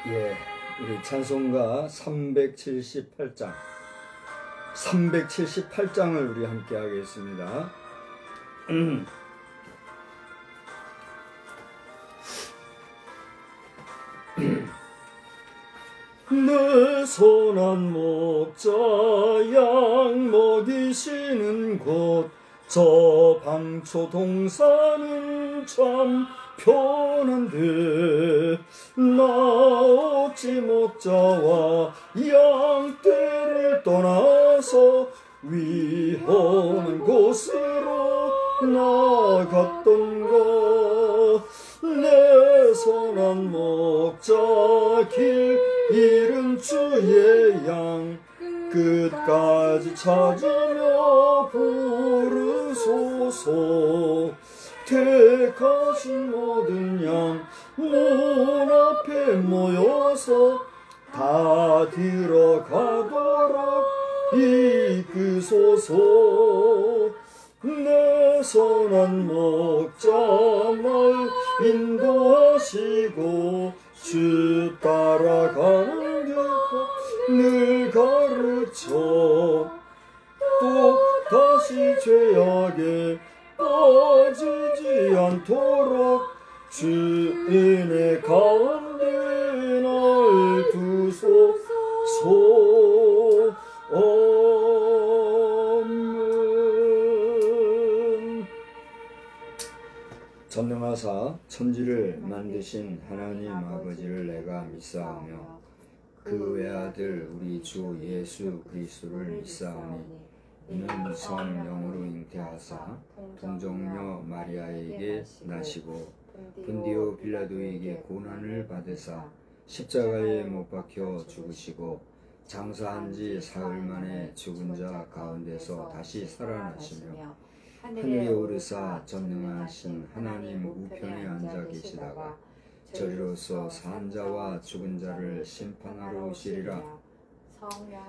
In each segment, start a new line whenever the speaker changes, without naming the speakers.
예, 우리 찬송가 378장을 우리 함께 하겠습니다. 내 선한 목자 양 먹이시는 곳 저 방초 동산은 참 편한데 나 어찌 목자와 양떼를 떠나서 위험한 곳으로 나갔던가. 내 선한 목자 길 잃은 주의 양 끝까지 찾으며 부르소서. 택하신 모든 양 문 앞에 모여서 다 들어가도록 이끄소서. 내 선한 목자 날 인도하시고 주 따라가는 길 늘 가르쳐 또 다시 죄악에 빠지지 않도록 주 은혜 가운데 날 두소서. 아멘. 전능하사 천지를 만드신 하나님 아버지를 내가 믿사오며 그 외아들 우리 주 예수 그리스도를 믿사오니 이는 성령으로 잉태하사 동정녀 마리아에게 나시고 본디오 빌라도에게 고난을 받으사 십자가에 못 박혀 죽으시고 장사한 지 사흘 만에 죽은 자 가운데서 다시 살아나시며 하늘에 오르사 전능하신 하나님 우편에 앉아 계시다가 저리로서 산 자와 죽은 자를 심판하러 오시리라.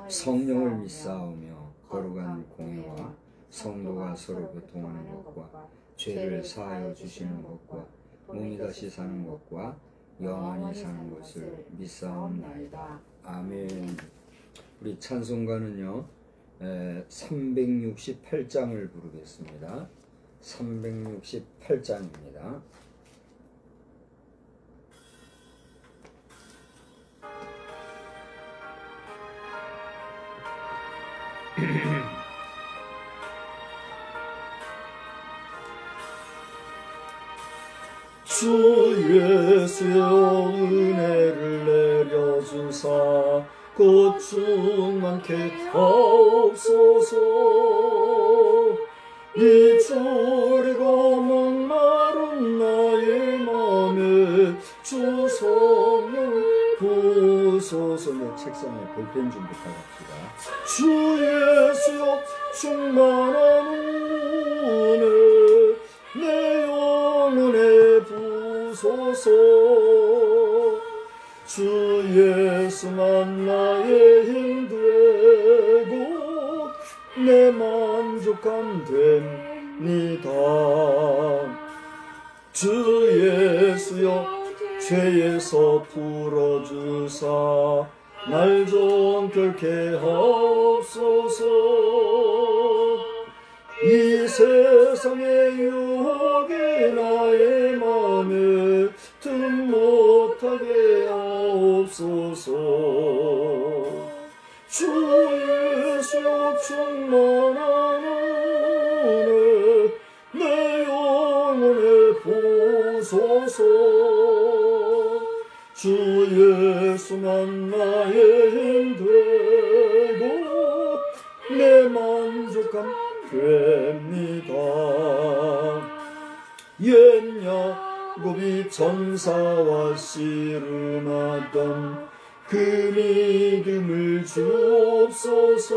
성령을 믿사오며 거룩한 공회와 성도가 서로 교통하는 것과 죄를 사하여 주시는 것과 몸이 다시 사는 것과 영원히 사는 것을 믿사옵나이다. 아멘. 우리 찬송가는요 368장을 부르겠습니다. 368장입니다. 주 예수여 은혜를 내려주사 곧 충만케 하옵소서. 잊으리고 목마른 나의 맘에 주 성령 부소서. 내 책상에 볼펜 좀 부탁합시다. 주 예수여 충만한 은혜 내 영혼에 부소서. 주 예수만 나의 힘 되고 내 만족함 됩니다. 주 예수여 죄에서 풀어주사 날 정결케 하옵소서. 이 세상의 유혹에 나의 맘에 틈 못하게 하옵소서. 주 예수여 충만한 은혜 내 영혼에 부소서. 주 예수만 나의 힘 되고 내 만족함 됩니다. 옛 야곱이 전사와 씨름하던 그 믿음을 주옵소서.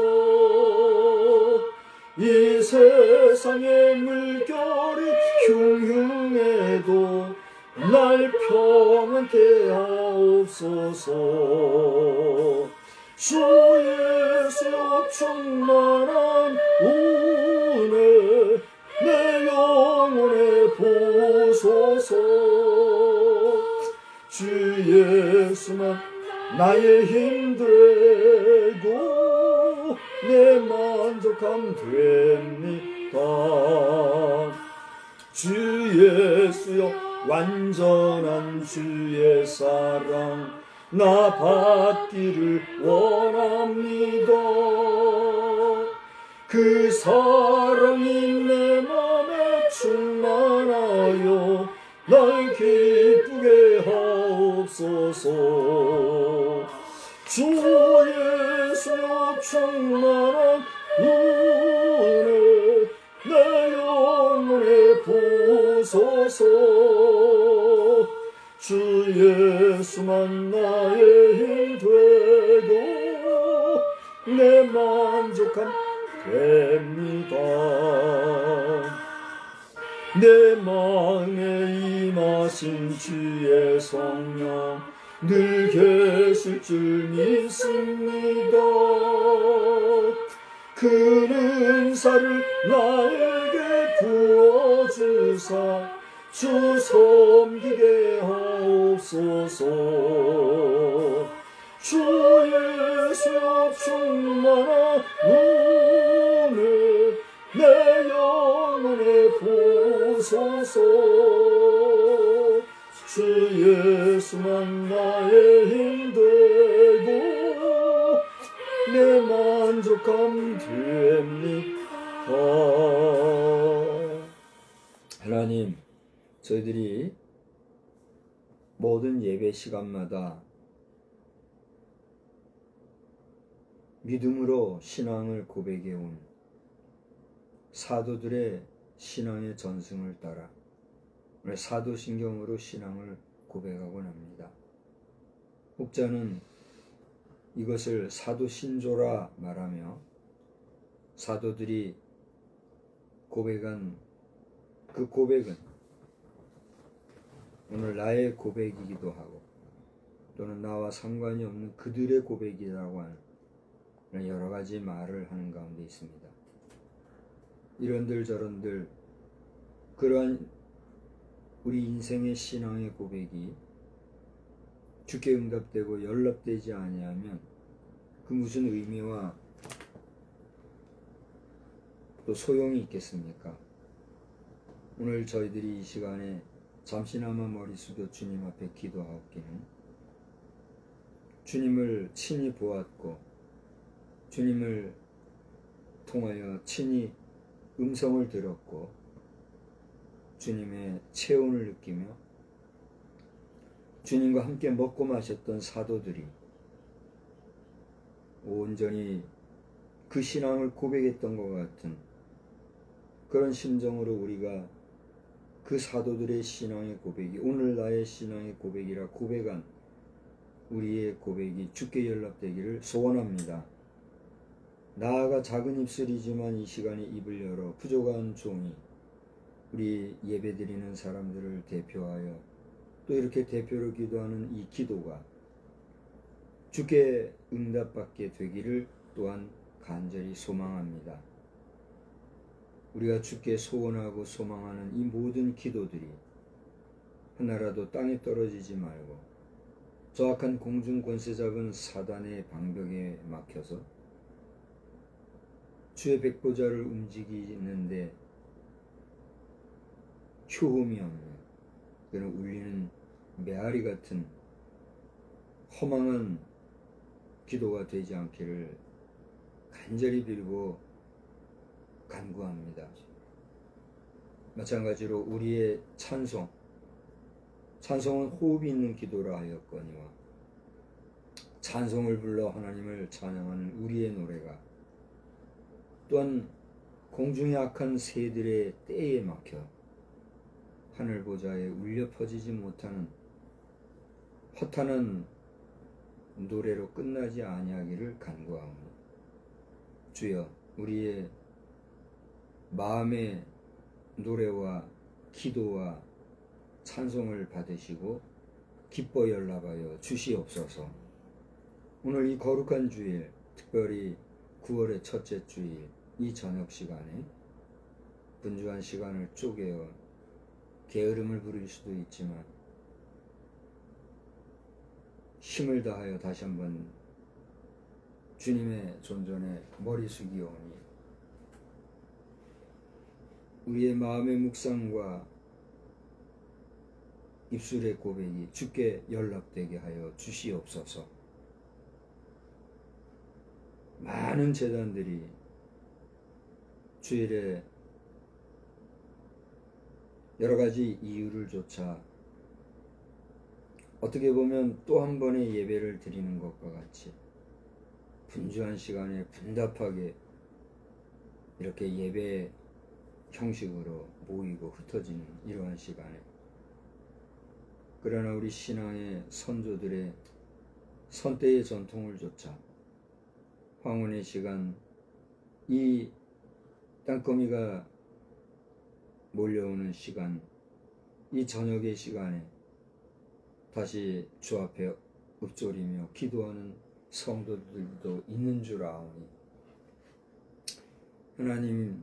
이 세상의 물결이 흉흉해도 날 평안케 하옵소서. 주 예수여 충만한 은혜 내 영혼에 부소서. 주 예수만 나의 힘 되고 내 만족함 됩니다. 주 예수여 완전한 주의 사랑 나 받기를 원합니다. 그 사랑이 내 맘에 충만하여 날 기쁘게 하옵소서. 주 예수여 충만한 은혜 내 영혼에 부소서. 주 예수만 나의 힘 되고 내 만족함 됩니다. 내 마음에 임하신 주의 성령 늘 계실 줄 믿습니다. 그 은사를 나에게 부어주사 주 섬기게 하옵소서. 주 예수여 충만한 은혜 내 영혼에 부소서. 주 예수만 나의 힘 되고 내 만족함 됩니다. 하나님, 저희들이 모든 예배 시간마다 믿음으로 신앙을 고백해 온 사도들의 신앙의 전승을 따라 오늘 사도신경으로 신앙을 고백하곤 합니다. 혹자는 이것을 사도신조라 말하며 사도들이 고백한 그 고백은 오늘 나의 고백이기도 하고 또는 나와 상관이 없는 그들의 고백이라고 하는 여러 가지 말을 하는 가운데 있습니다. 이런들 저런들 그러한 우리 인생의 신앙의 고백이 주께 응답되고 연락되지 아니하면 그 무슨 의미와 또 소용이 있겠습니까? 오늘 저희들이 이 시간에 잠시나마 머리 숙여 주님 앞에 기도하옵기는 주님을 친히 보았고 주님을 통하여 친히 음성을 들었고 주님의 체온을 느끼며 주님과 함께 먹고 마셨던 사도들이 온전히 그 신앙을 고백했던 것 같은 그런 심정으로 우리가 그 사도들의 신앙의 고백이 오늘 나의 신앙의 고백이라 고백한 우리의 고백이 주께 연락되기를 소원합니다. 나아가 작은 입술이지만 이 시간에 입을 열어 부족한 종이 우리 예배드리는 사람들을 대표하여 또 이렇게 대표로 기도하는 이 기도가 주께 응답받게 되기를 또한 간절히 소망합니다. 우리가 주께 소원하고 소망하는 이 모든 기도들이 하나라도 땅에 떨어지지 말고 저악한 공중 권세 잡은 사단의 방벽에 막혀서 주의 백보자를 움직이는데 효험이 없는 그런 울리는 메아리 같은 허망한 기도가 되지 않기를 간절히 빌고 간구합니다. 마찬가지로 우리의 찬송은 호흡이 있는 기도라 하였거니와 찬송을 불러 하나님을 찬양하는 우리의 노래가 또한 공중의 악한 새들의 떼에 막혀 하늘 보좌에 울려 퍼지지 못하는 허탄한 노래로 끝나지 아니하기를 간구하오니 주여 우리의 마음의 노래와 기도와 찬송을 받으시고 기뻐 연락하여 주시옵소서. 오늘 이 거룩한 주일, 특별히 9월의 첫째 주일 이 저녁 시간에 분주한 시간을 쪼개어 게으름을 부릴 수도 있지만 힘을 다하여 다시 한번 주님의 존전에 머리 숙이오니 우리의 마음의 묵상과 입술의 고백이 주께 연락되게 하여 주시옵소서. 많은 제단들이 주일에 여러 가지 이유를 조차 어떻게 보면 또 한 번의 예배를 드리는 것과 같이 분주한 시간에 분답하게 이렇게 예배 형식으로 모이고 흩어지는 이러한 시간에, 그러나 우리 신앙의 선조들의 선대의 전통을 조차 황혼의 시간, 이 땅거미가 몰려오는 시간, 이 저녁의 시간에 다시 주 앞에 읊조리며 기도하는 성도들도 있는 줄 아오니 하나님,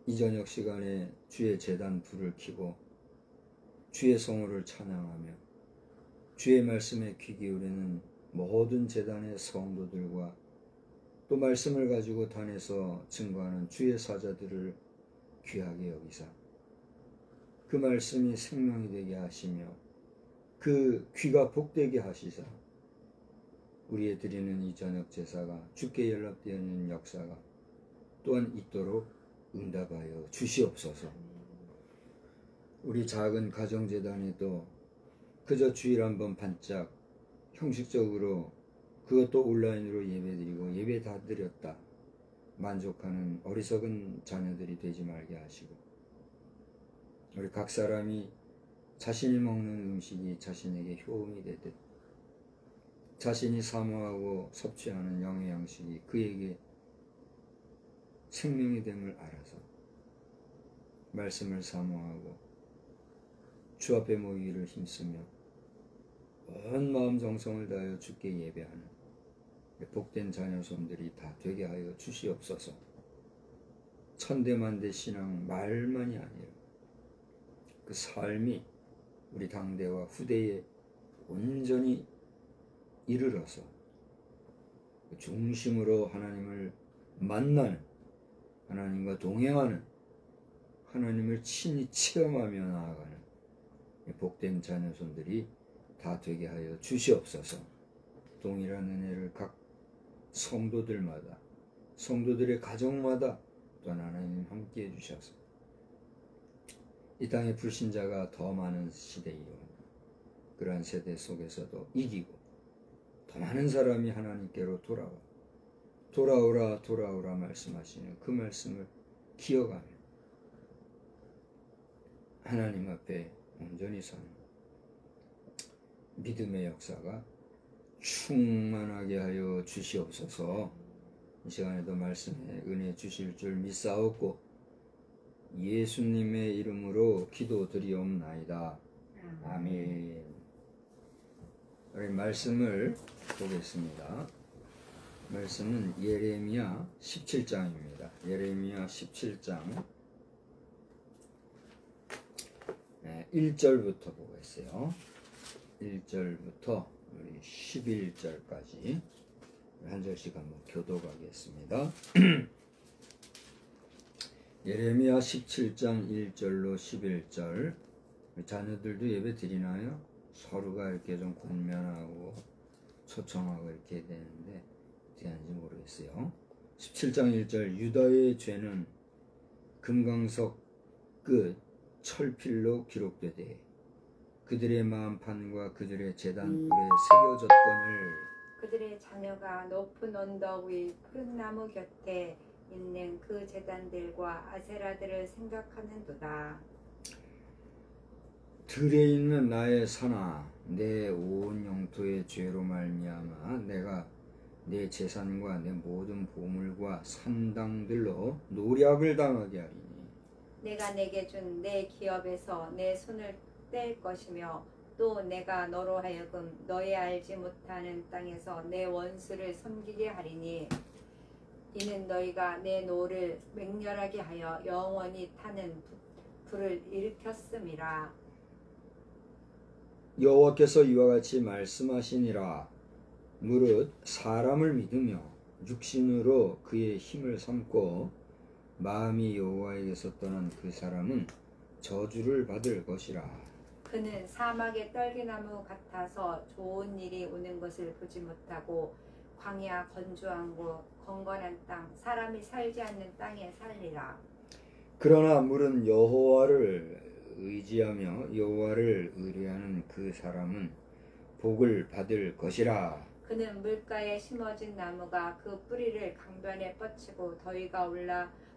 이 저녁 시간에 주의 제단 불을 켜고 주의 성호를 찬양하며 주의 말씀에 귀 기울이는 모든 제단의 성도들과 또 말씀을 가지고 단에서 증거하는 주의 사자들을 귀하게 여기사 그 말씀이 생명이 되게 하시며 그 귀가 복되게 하시사 우리의 드리는 이 저녁 제사가 주께 연락되는 역사가 또한 있도록 응답하여 주시옵소서. 우리 작은 가정재단에도 그저 주일 한번 반짝 형식적으로 그것도 온라인으로 예배드리고 예배 다 드렸다 만족하는 어리석은 자녀들이 되지 말게 하시고, 우리 각 사람이 자신이 먹는 음식이 자신에게 효험이 되듯 자신이 사모하고 섭취하는 영의 양식이 그에게 생명이 됨을 알아서 말씀을 사모하고 주 앞에 모이기를 힘쓰며 온 마음 정성을 다하여 주께 예배하는 복된 자녀손들이 다 되게 하여 주시옵소서. 천대만대 신앙 말만이 아니라 그 삶이 우리 당대와 후대에 온전히 이르러서 그 중심으로 하나님을 만나는, 하나님과 동행하는, 하나님을 친히 체험하며 나아가는 복된 자녀손들이 다 되게 하여 주시옵소서. 동일한 은혜를 각 성도들마다, 성도들의 가정마다 또한 하나님 함께 해주셔서 이 땅의 불신자가 더 많은 시대이로 그러한 세대 속에서도 이기고 더 많은 사람이 하나님께로 돌아오라 돌아오라 말씀하시는 그 말씀을 기억하며 하나님 앞에 온전히 서는 믿음의 역사가 충만하게 하여 주시옵소서. 이 시간에도 말씀에 은혜 주실 줄 믿사옵고 예수님의 이름으로 기도드리옵나이다. 아멘. 우리 말씀을 보겠습니다. 말씀은 예레미야 17장입니다. 예레미야 17장 1절부터 보겠어요. 1절부터 우리 11절까지 한 절씩 한번 교독하겠습니다. 예레미야 17장 1절로 11절. 자녀들도 예배 드리나요? 서로가 이렇게 좀 권면하고 초청하고 이렇게 되는데 어떻게 하는지 모르겠어요. 17장 1절. 유다의 죄는 금강석 끝 철필로 기록되되 그들의 마음판과 그들의 제단불에 새겨졌거늘
그들의 자녀가 높은 언덕 위 푸른 나무 곁에 있는 그 제단들과 아세라들을 생각하는도다.
들에 있는 나의 산아, 내 온 영토의 죄로 말미암아 내가 내 재산과 내 모든 보물과 산당들로 노략을 당하게 하리니
내가 내게 준 내 기업에서 내 손을 뗄 것이며 또 내가 너로 하여금 너의 알지 못하는 땅에서 내 원수를 섬기게 하리니 이는 너희가 내 노를 맹렬하게 하여 영원히 타는 불을 일으켰음이라.
여호와께서 이와 같이 말씀하시니라. 무릇 사람을 믿으며 육신으로 그의 힘을 삼고 마음이 여호와에게서 떠난 그 사람은 저주를 받을 것이라.
그는 사막의 떨기나무 같아서 좋은 일이 오는 것을 보지 못하고 광야 건조한 곳 건건한 땅 사람이 살지 않는 땅에 살리라.
그러나 물은 여호와를 의지하며 여호와를 의뢰하는 그 사람은 복을 받을 것이라.
그는 물가에 심어진 나무가 그 뿌리를 강변에 뻗치고 더위가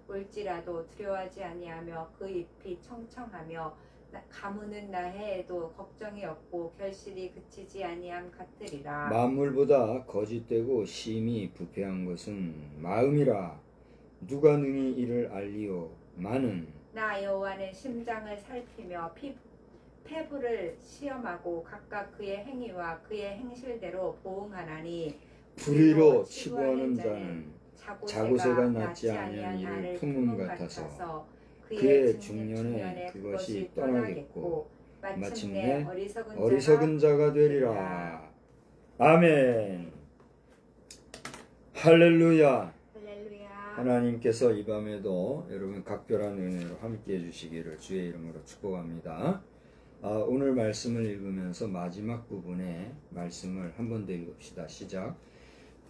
올지라도 두려워하지 아니하며 그 잎이 청청하며 가무는 나해에도 걱정이 없고 결실이 그치지 아니함 같으리라.
만물보다 거짓되고 심히 부패한 것은 마음이라. 누가 능히 이를 알리오. 마는
나 여호와는 심장을 살피며 폐부를 시험하고 각각 그의 행위와 그의 행실대로 보응하나니
불의로 치부하는 자는 자고새가 낳지 아니한 이를 품음 같아서 그의 중년에 그것이 떠나겠고 마침내 어리석은 자가 되리라. 아멘. 할렐루야. 하나님께서 이 밤에도 여러분 각별한 은혜로 함께해 주시기를 주의 이름으로 축복합니다. 오늘 말씀을 읽으면서 마지막 부분의 말씀을 한 번 더 읽읍시다. 시작.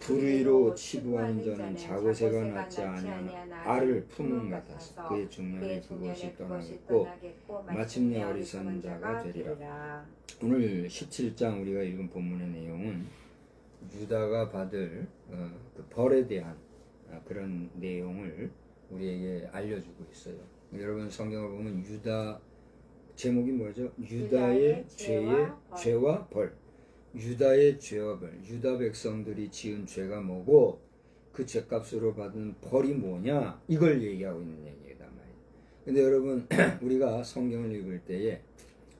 불의로 치부하는 자는 자고새가 낳지 아니한 알을 품은 같아서 그의 중년에 그것이 떠나겠고 마침내 어리석은 자가 되리라. 오늘 17장 우리가 읽은 본문의 내용은 유다가 받을 그 벌에 대한 그런 내용을 우리에게 알려주고 있어요. 여러분 성경을 보면 유다 제목이 뭐죠? 유다의 죄와 벌. 유다의 죄와 벌. 유다 백성들이 지은 죄가 뭐고 그 죄값으로 받은 벌이 뭐냐? 이걸 얘기하고 있는 얘기다 말이에요. 근데 여러분 우리가 성경을 읽을 때에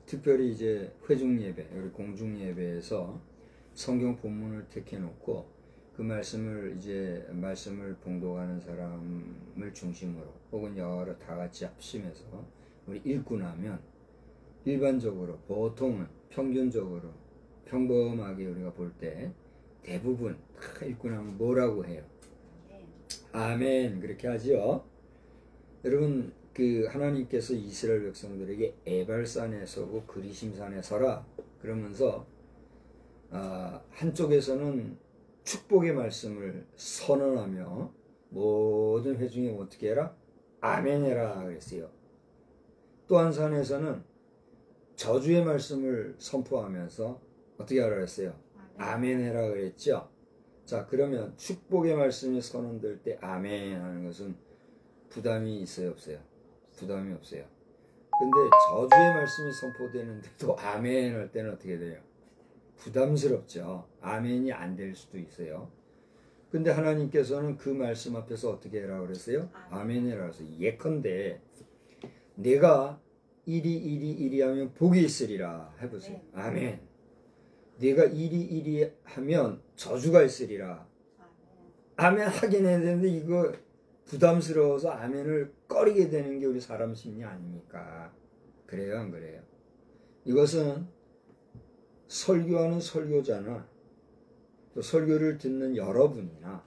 특별히 이제 회중 예배, 우리 공중 예배에서 성경 본문을 택해 놓고 그 말씀을 봉독하는 사람을 중심으로 혹은 여러 다 같이 합심해서 우리 읽고 나면 일반적으로 보통은 평균적으로 평범하게 우리가 볼 때 대부분 다 읽고 나면 뭐라고 해요? 아멘. 그렇게 하죠. 여러분 그 하나님께서 이스라엘 백성들에게 에발산에 서고 그리심산에 서라 그러면서 한쪽에서는 축복의 말씀을 선언하며 모든 회중이 어떻게 해라? 아멘 해라 그랬어요. 또 한 산에서는 저주의 말씀을 선포하면서 어떻게 하라 그랬어요? 아멘 해라 그랬죠. 자, 그러면 축복의 말씀이 선언될 때 아멘 하는 것은 부담이 있어요, 없어요? 부담이 없어요. 근데 저주의 말씀이 선포되는데도 아멘 할 때는 어떻게 돼요? 부담스럽죠. 아멘이 안 될 수도 있어요. 근데 하나님께서는 그 말씀 앞에서 어떻게 해라 그랬어요? 아멘 해라 그랬어요. 예컨대 내가 이리 하면 복이 있으리라 해보세요. 아멘. 내가 이리 하면 저주가 있으리라. 아멘 하긴 해야 되는데 이거 부담스러워서 아멘을 꺼리게 되는 게 우리 사람 심리 아닙니까? 그래요, 안 그래요? 이것은 설교하는 설교자나 또 설교를 듣는 여러분이나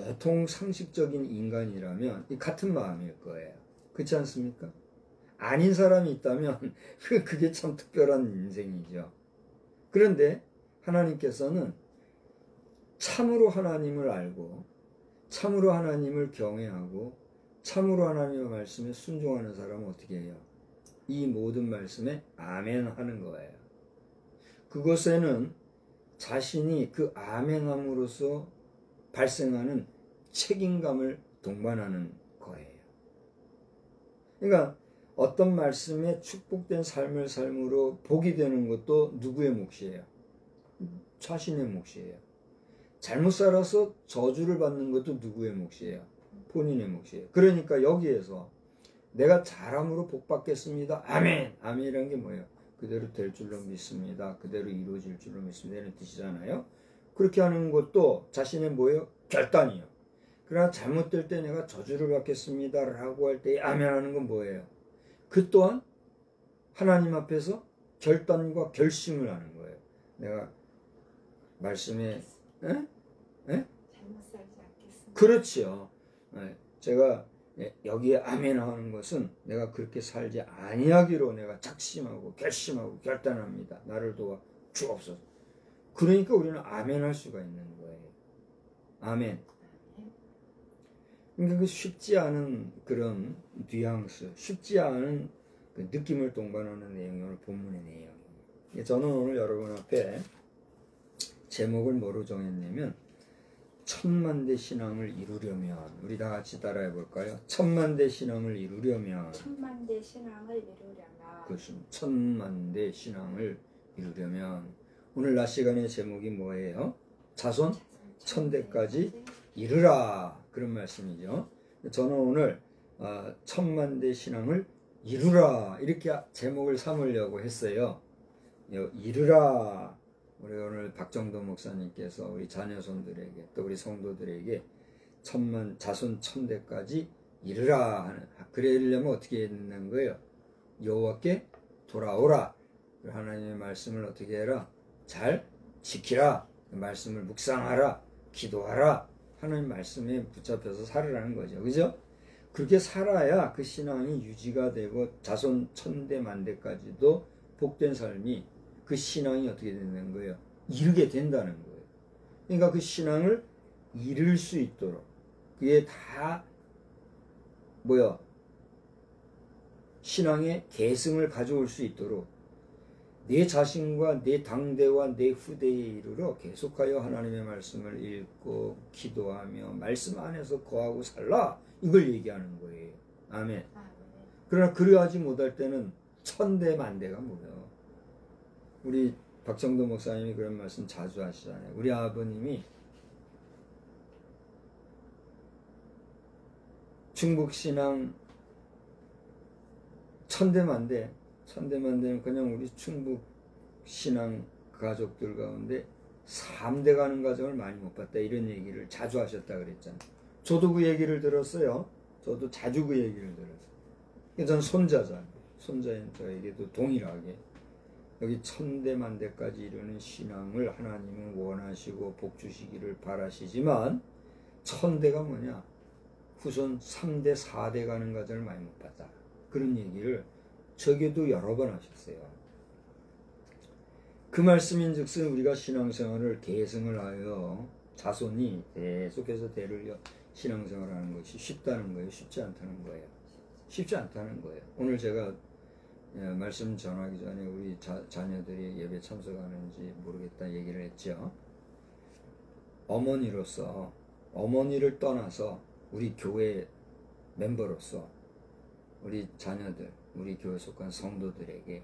보통 상식적인 인간이라면 이 같은 마음일 거예요. 그렇지 않습니까? 아닌 사람이 있다면 그게 참 특별한 인생이죠. 그런데 하나님께서는 참으로 하나님을 알고 참으로 하나님을 경외하고 참으로 하나님의 말씀에 순종하는 사람은 어떻게 해요? 이 모든 말씀에 아멘 하는 거예요. 그것에는 자신이 그 아멘함으로써 발생하는 책임감을 동반하는 거예요. 그러니까 어떤 말씀에 축복된 삶을 삶으로 복이 되는 것도 누구의 몫이에요? 자신의 몫이에요. 잘못 살아서 저주를 받는 것도 누구의 몫이에요? 본인의 몫이에요. 그러니까 여기에서 내가 잘함으로 복 받겠습니다. 아멘! 아멘이란 게 뭐예요? 그대로 될 줄로 믿습니다. 그대로 이루어질 줄로 믿습니다. 이런 뜻이잖아요. 그렇게 하는 것도 자신의 뭐예요? 결단이에요. 그러나 잘못될 때 내가 저주를 받겠습니다 라고 할 때 아멘 하는 건 뭐예요? 그 또한 하나님 앞에서 결단과 결심을 하는 거예요. 내가 말씀에 에? 에?
잘못 살지 않겠습니다.
그렇지요. 제가 여기에 아멘 하는 것은 내가 그렇게 살지 아니하기로 내가 작심하고 결심하고 결단합니다. 나를 도와 주옵소서. 그러니까 우리는 아멘 할 수가 있는 거예요. 아멘. 그러니까 그 쉽지 않은 그런 뉘앙스, 쉽지 않은 그 느낌을 동반하는 내용이 오늘 본문의 내용이에요. 저는 오늘 여러분 앞에 제목을 뭐로 정했냐면 천만대 신앙을 이루려면, 우리 다 같이 따라해 볼까요? 천만대 신앙을 이루려면,
천만대 신앙을 이루려면,
그렇습니다. 천만대 신앙을 이루려면 오늘 낮 시간의 제목이 뭐예요? 자손 천대까지 이르라, 그런 말씀이죠. 저는 오늘 천만대 신앙을 이루라 이렇게 제목을 삼으려고 했어요. 이루라. 우리 오늘 박정도 목사님께서 우리 자녀손들에게 또 우리 성도들에게 자손 천대까지 이르라 하는, 그러려면 어떻게 했는 거예요? 여호와께 돌아오라. 하나님의 말씀을 어떻게 해라? 잘 지키라. 말씀을 묵상하라. 기도하라. 하나님 말씀에 붙잡혀서 살으라는 거죠. 그죠? 그렇게 살아야 그 신앙이 유지가 되고 자손 천대 만대까지도 복된 삶이, 그 신앙이 어떻게 되는 거예요? 이루게 된다는 거예요. 그러니까 그 신앙을 이룰 수 있도록, 그게 다 신앙의 계승을 가져올 수 있도록 내 자신과 내 당대와 내 후대에 이르러 계속하여 하나님의 말씀을 읽고 기도하며 말씀 안에서 거하고 살라, 이걸 얘기하는 거예요. 아멘. 그러나 그리하지 못할 때는 천대 만대가 뭐예요? 우리 박정도 목사님이 그런 말씀 자주 하시잖아요. 우리 아버님이 충북신앙 천대만대는 그냥 우리 충북신앙 가족들 가운데 3대 가는 가정을 많이 못 봤다, 이런 얘기를 자주 하셨다 그랬잖아요. 저도 그 얘기를 들었어요. 저도 자주 그 얘기를 들었어요. 전 손자잖아요. 손자인 저에게도 동일하게 여기 천대만대까지 이르는 신앙을 하나님은 원하시고 복주시기를 바라시지만, 천대가 뭐냐? 후손 3대 4대 가는 가정을 많이 못 봤다, 그런 얘기를 저에게도 여러 번 하셨어요. 그 말씀인 즉슨 우리가 신앙생활을 계승을 하여 자손이 계속해서 대를 신앙생활하는 것이 쉽다는 거예요? 쉽지 않다는 거예요? 쉽지 않다는 거예요. 오늘 제가 말씀 전하기 전에 우리 자녀들이 예배 참석하는지 모르겠다 얘기를 했죠. 어머니로서, 어머니를 떠나서 우리 교회 멤버로서 우리 자녀들, 우리 교회 속한 성도들에게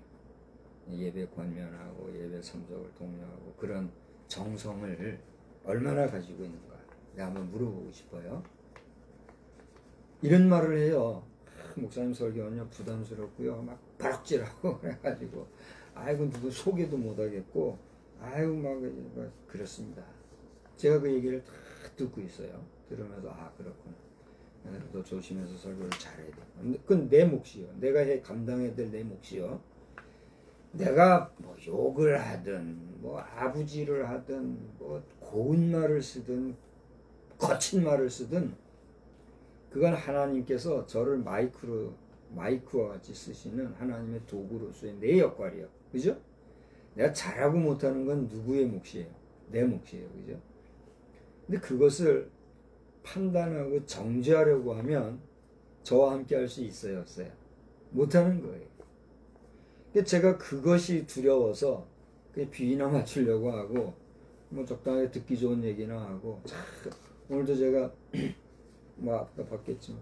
예배 권면하고 예배 참석을 독려하고 그런 정성을 얼마나 가지고 있는가, 내가 한번 물어보고 싶어요. 이런 말을 해요. 목사님 설교는요 부담스럽고요, 막 바락질하고 그래가지고 아이고 누구 소개도 못하겠고 아이고 막 그렇습니다. 제가 그 얘기를 다 듣고 있어요. 들으면서 그렇구나, 더 조심해서 설교를 잘해야 돼. 그건 내 몫이요. 내가 감당해야 될 내 몫이요. 내가 뭐 욕을 하든 뭐 아부지를 하든 뭐 고운 말을 쓰든 거친 말을 쓰든 그건 하나님께서 저를 마이크와 같이 쓰시는 하나님의 도구로서의 내 역할이에요. 그죠? 내가 잘하고 못하는 건 누구의 몫이에요? 내 몫이에요. 그죠? 근데 그것을 판단하고 정죄하려고 하면 저와 함께 할 수 있어요, 없어요? 못하는 거예요. 근데 제가 그것이 두려워서 비위나 맞추려고 하고 뭐 적당하게 듣기 좋은 얘기나 하고, 오늘도 제가 뭐 아까 봤겠지만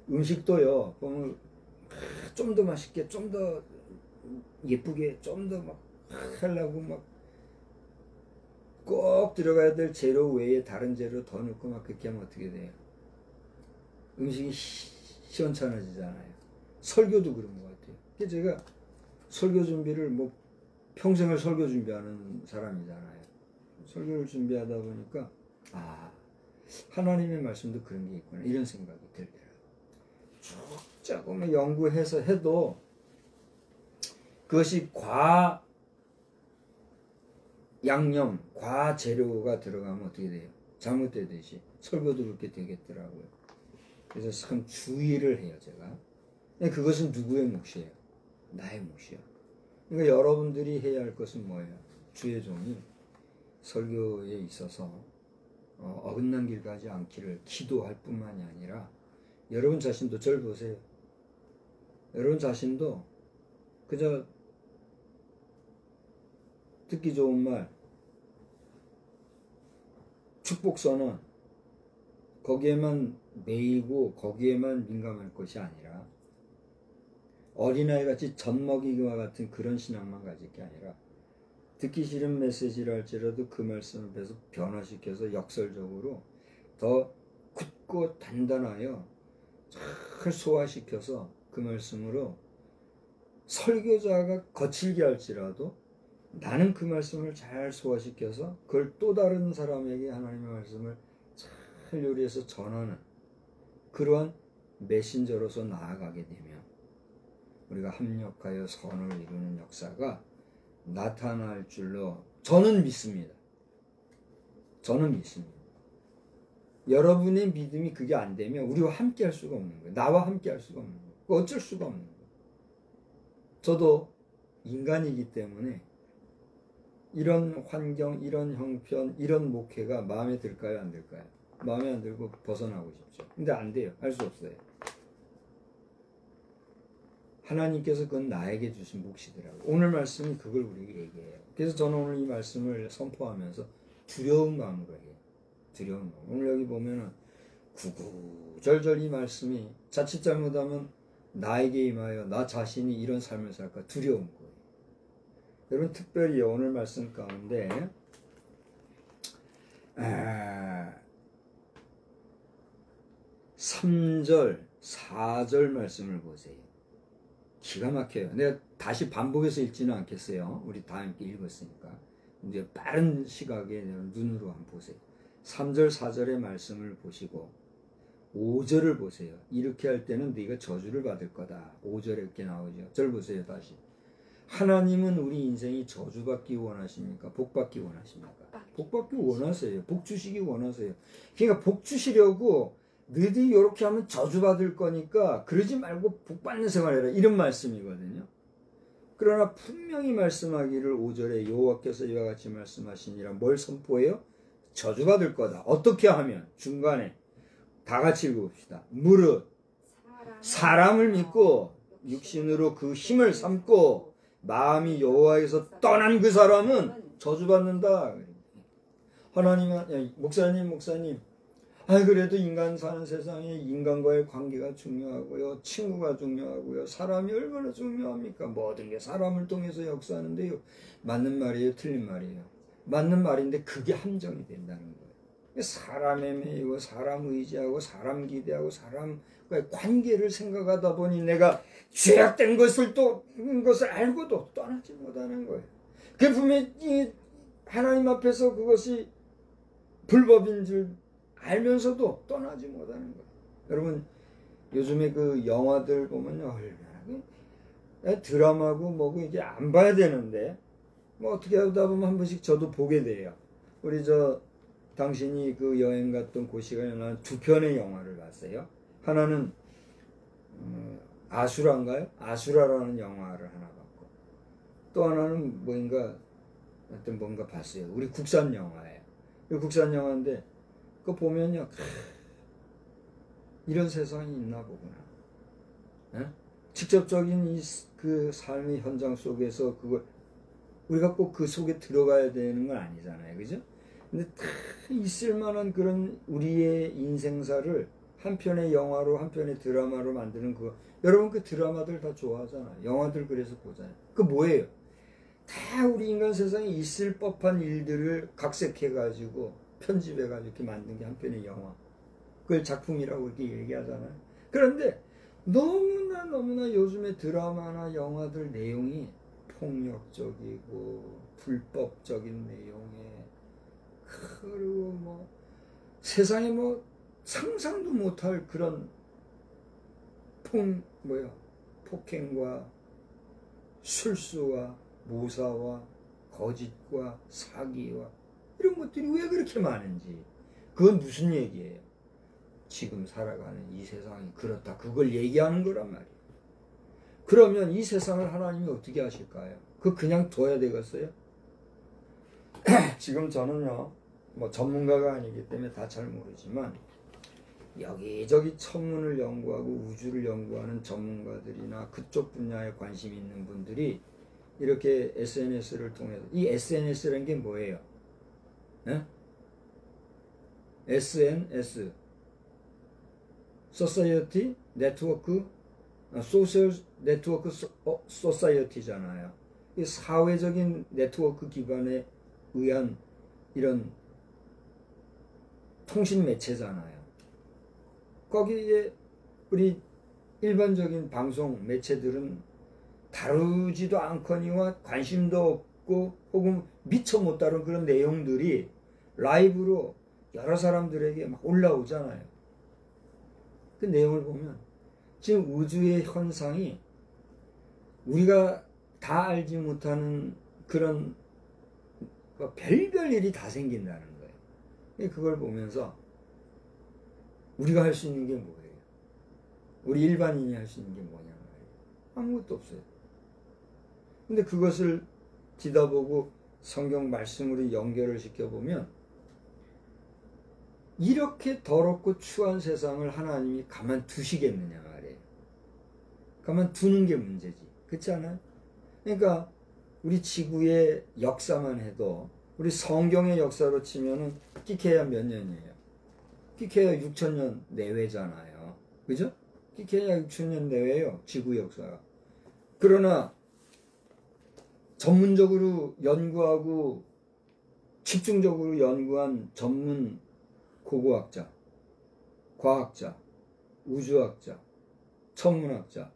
음식도요 보면 좀 더 맛있게, 좀 더 예쁘게, 좀 더 막 하려고 막 꼭 들어가야 될 재료 외에 다른 재료 더 넣고 막 그렇게 하면 어떻게 돼요? 음식이 시원찮아지잖아요. 설교도 그런 것 같아요. 그래서 제가 설교 준비를 뭐 평생을 설교 준비하는 사람이잖아요. 설교를 준비하다 보니까 하나님의 말씀도 그런 게 있구나, 이런 생각이 들더라고요. 쭉 조금 연구해서 해도 그것이 양념, 과재료가 들어가면 어떻게 돼요? 잘못되듯이 설교도 그렇게 되겠더라고요. 그래서 참 주의를 해요, 제가. 근데 그것은 누구의 몫이에요? 나의 몫이요. 그러니까 여러분들이 해야 할 것은 뭐예요? 주의 종이 설교에 있어서 어긋난 길 가지 않기를 기도할 뿐만이 아니라 여러분 자신도 절 보세요. 여러분 자신도 그저 듣기 좋은 말, 축복선언, 거기에만 매이고 거기에만 민감할 것이 아니라 어린아이같이 젖먹이기와 같은 그런 신앙만 가질 게 아니라 듣기 싫은 메시지를 할지라도 그 말씀을 계속 변화시켜서 역설적으로 더 굳고 단단하여 잘 소화시켜서 그 말씀으로 설교자가 거칠게 할지라도 나는 그 말씀을 잘 소화시켜서 그걸 또 다른 사람에게 하나님의 말씀을 잘 요리해서 전하는 그러한 메신저로서 나아가게 되면 우리가 합력하여 선을 이루는 역사가 나타날 줄로 저는 믿습니다. 저는 믿습니다. 여러분의 믿음이 그게 안 되면 우리와 함께 할 수가 없는 거예요. 나와 함께 할 수가 없는 거예요. 어쩔 수가 없는 거예요. 저도 인간이기 때문에 이런 환경, 이런 형편, 이런 목회가 마음에 들까요? 안 들까요? 마음에 안 들고 벗어나고 싶죠. 근데 안 돼요. 할 수 없어요. 하나님께서 그건 나에게 주신 몫이더라고요. 오늘 말씀이 그걸 우리에게 얘기해요. 그래서 저는 오늘 이 말씀을 선포하면서 두려운 마음으로 해요. 두려운 마음. 오늘 여기 보면은 구구절절 이 말씀이 자칫 잘못하면 나에게 임하여 나 자신이 이런 삶을 살까 두려운 거예요. 여러분 특별히 오늘 말씀 가운데 3절, 4절 말씀을 보세요. 기가 막혀요. 내가 다시 반복해서 읽지는 않겠어요. 우리 다 함께 읽었으니까. 이제 빠른 시각에 눈으로 한번 보세요. 3절, 4절의 말씀을 보시고 5절을 보세요. 이렇게 할 때는 네가 저주를 받을 거다. 5절에 이렇게 나오죠. 절 보세요. 다시. 하나님은 우리 인생이 저주받기 원하십니까? 복받기 원하십니까? 복받기 원하세요. 복 주시기 원하세요. 그러니까 복 주시려고 너희들이 이렇게 하면 저주받을 거니까 그러지 말고 복받는 생활해라. 이런 말씀이거든요. 그러나 분명히 말씀하기를 5절에 여호와께서 이와 같이 말씀하시니라 뭘 선포해요? 저주받을 거다. 어떻게 하면? 중간에 다 같이 읽어봅시다. 무릇 사람을 믿고 육신으로 그 힘을 삼고 마음이 여호와에서 떠난 그 사람은 저주받는다. 하나님은 목사님 그래도 인간 사는 세상에 인간과의 관계가 중요하고요. 친구가 중요하고요. 사람이 얼마나 중요합니까? 모든 게 사람을 통해서 역사하는데요. 맞는 말이에요? 틀린 말이에요? 맞는 말인데 그게 함정이 된다는 거예요. 사람에 매이고 사람 의지하고 사람 기대하고 사람과의 관계를 생각하다 보니 내가 죄악된 것을 알고도 떠나지 못하는 거예요. 그 분명히 하나님 앞에서 그것이 불법인 줄 알면서도 떠나지 못하는 거예요. 여러분 요즘에 그 영화들 보면요 얼마나 드라마고 뭐고 이게 안 봐야 되는데 뭐 어떻게 하다 보면 한 번씩 저도 보게 돼요. 우리 당신이 그 여행 갔던 그 시간에 난 두 편의 영화를 봤어요. 하나는 아수라인가요? 아수라라는 영화를 하나 봤고 또 하나는 뭔가 봤어요. 우리 국산 영화예요. 국산 영화인데 그거 보면요 이런 세상이 있나 보구나. 직접적인 그 삶의 현장 속에서 그걸 우리가 꼭 그 속에 들어가야 되는 건 아니잖아요. 그죠? 근데 다 있을 만한 그런 우리의 인생사를 한 편의 영화로 한 편의 드라마로 만드는 그거. 여러분 그 드라마들 다 좋아하잖아요. 영화들 그래서 보잖아요. 그 뭐예요? 다 우리 인간 세상에 있을 법한 일들을 각색해가지고 편집해가지고 이렇게 만든 게 한 편의 영화. 그걸 작품이라고 이렇게 얘기하잖아요. 그런데 너무나 요즘에 드라마나 영화들 내용이 폭력적이고 불법적인 내용에 그리고 세상에 상상도 못할 그런 폭행과 술수와 모사와 거짓과 사기와 이런 것들이 왜 그렇게 많은지, 그건 무슨 얘기예요? 지금 살아가는 이 세상이 그렇다, 그걸 얘기하는 거란 말이에요. 그러면 이 세상을 하나님이 어떻게 하실까요? 그냥 둬야 되겠어요? 지금 저는요, 뭐 전문가가 아니기 때문에 다 잘 모르지만 여기저기 천문을 연구하고 우주를 연구하는 전문가들이나 그쪽 분야에 관심 있는 분들이 이렇게 SNS를 통해서, 이 SNS라는 게 뭐예요? 에? SNS Society Network, Social Network Society잖아요. 이 사회적인 네트워크 기반에 의한 이런 통신 매체잖아요. 거기에 우리 일반적인 방송 매체들은 다루지도 않거니와 관심도 없고 혹은 미처 못 다룬 그런 내용들이 라이브로 여러 사람들에게 막 올라오잖아요. 그 내용을 보면 지금 우주의 현상이 우리가 다 알지 못하는 그런 별별 일이 다 생긴다는 거예요. 그걸 보면서 우리가 할 수 있는 게 뭐예요? 우리 일반인이 할 수 있는 게 뭐냐 말이에요. 아무것도 없어요. 근데 그것을 뒤다보고 성경 말씀으로 연결을 시켜보면 이렇게 더럽고 추한 세상을 하나님이 가만두시겠느냐 말이에요. 가만두는 게 문제지. 그렇지 않아요? 그러니까 우리 지구의 역사만 해도 우리 성경의 역사로 치면은 끼케야 몇 년이에요? 끼케야 6,000년 내외잖아요. 그죠? 끼케야 6,000년 내외예요. 지구 역사가. 그러나 전문적으로 연구하고 집중적으로 연구한 전문 고고학자, 과학자, 우주학자, 천문학자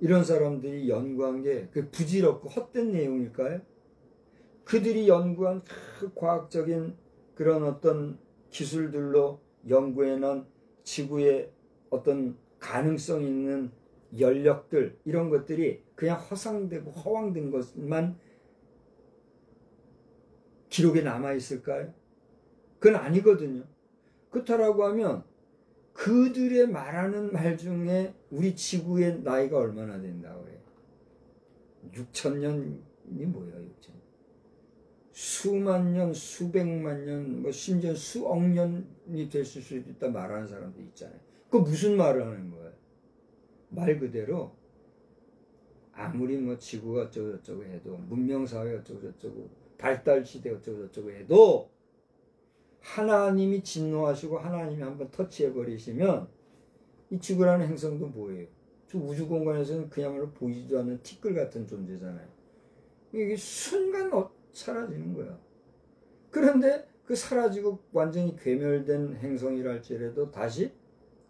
이런 사람들이 연구한 게 그 부질없고 헛된 내용일까요? 그들이 연구한 그 과학적인 그런 어떤 기술들로 연구해낸 지구의 어떤 가능성 있는 연력들 이런 것들이 그냥 허상되고 허황된 것만 기록에 남아있을까요? 그건 아니거든요. 그렇다라고 하면 그들의 말하는 말 중에 우리 지구의 나이가 얼마나 된다고 해요? 6,000년이 뭐예요? 6,000년. 수만 년, 수백만 년, 뭐 심지어 수억 년이 됐을 수도 있다 말하는 사람도 있잖아요. 그 무슨 말을 하는 거예요? 말 그대로 아무리 뭐 지구가 어쩌고저쩌고 해도 문명사회 어쩌고저쩌고 발달시대 어쩌고저쩌고 해도 하나님이 진노하시고 하나님이 한번 터치해버리시면 이 지구라는 행성도 뭐예요? 저 우주공간에서는 그야말로 보이지도 않는 티끌 같은 존재잖아요. 이게 순간 사라지는 거야. 그런데 그 사라지고 완전히 괴멸된 행성이랄지라도 다시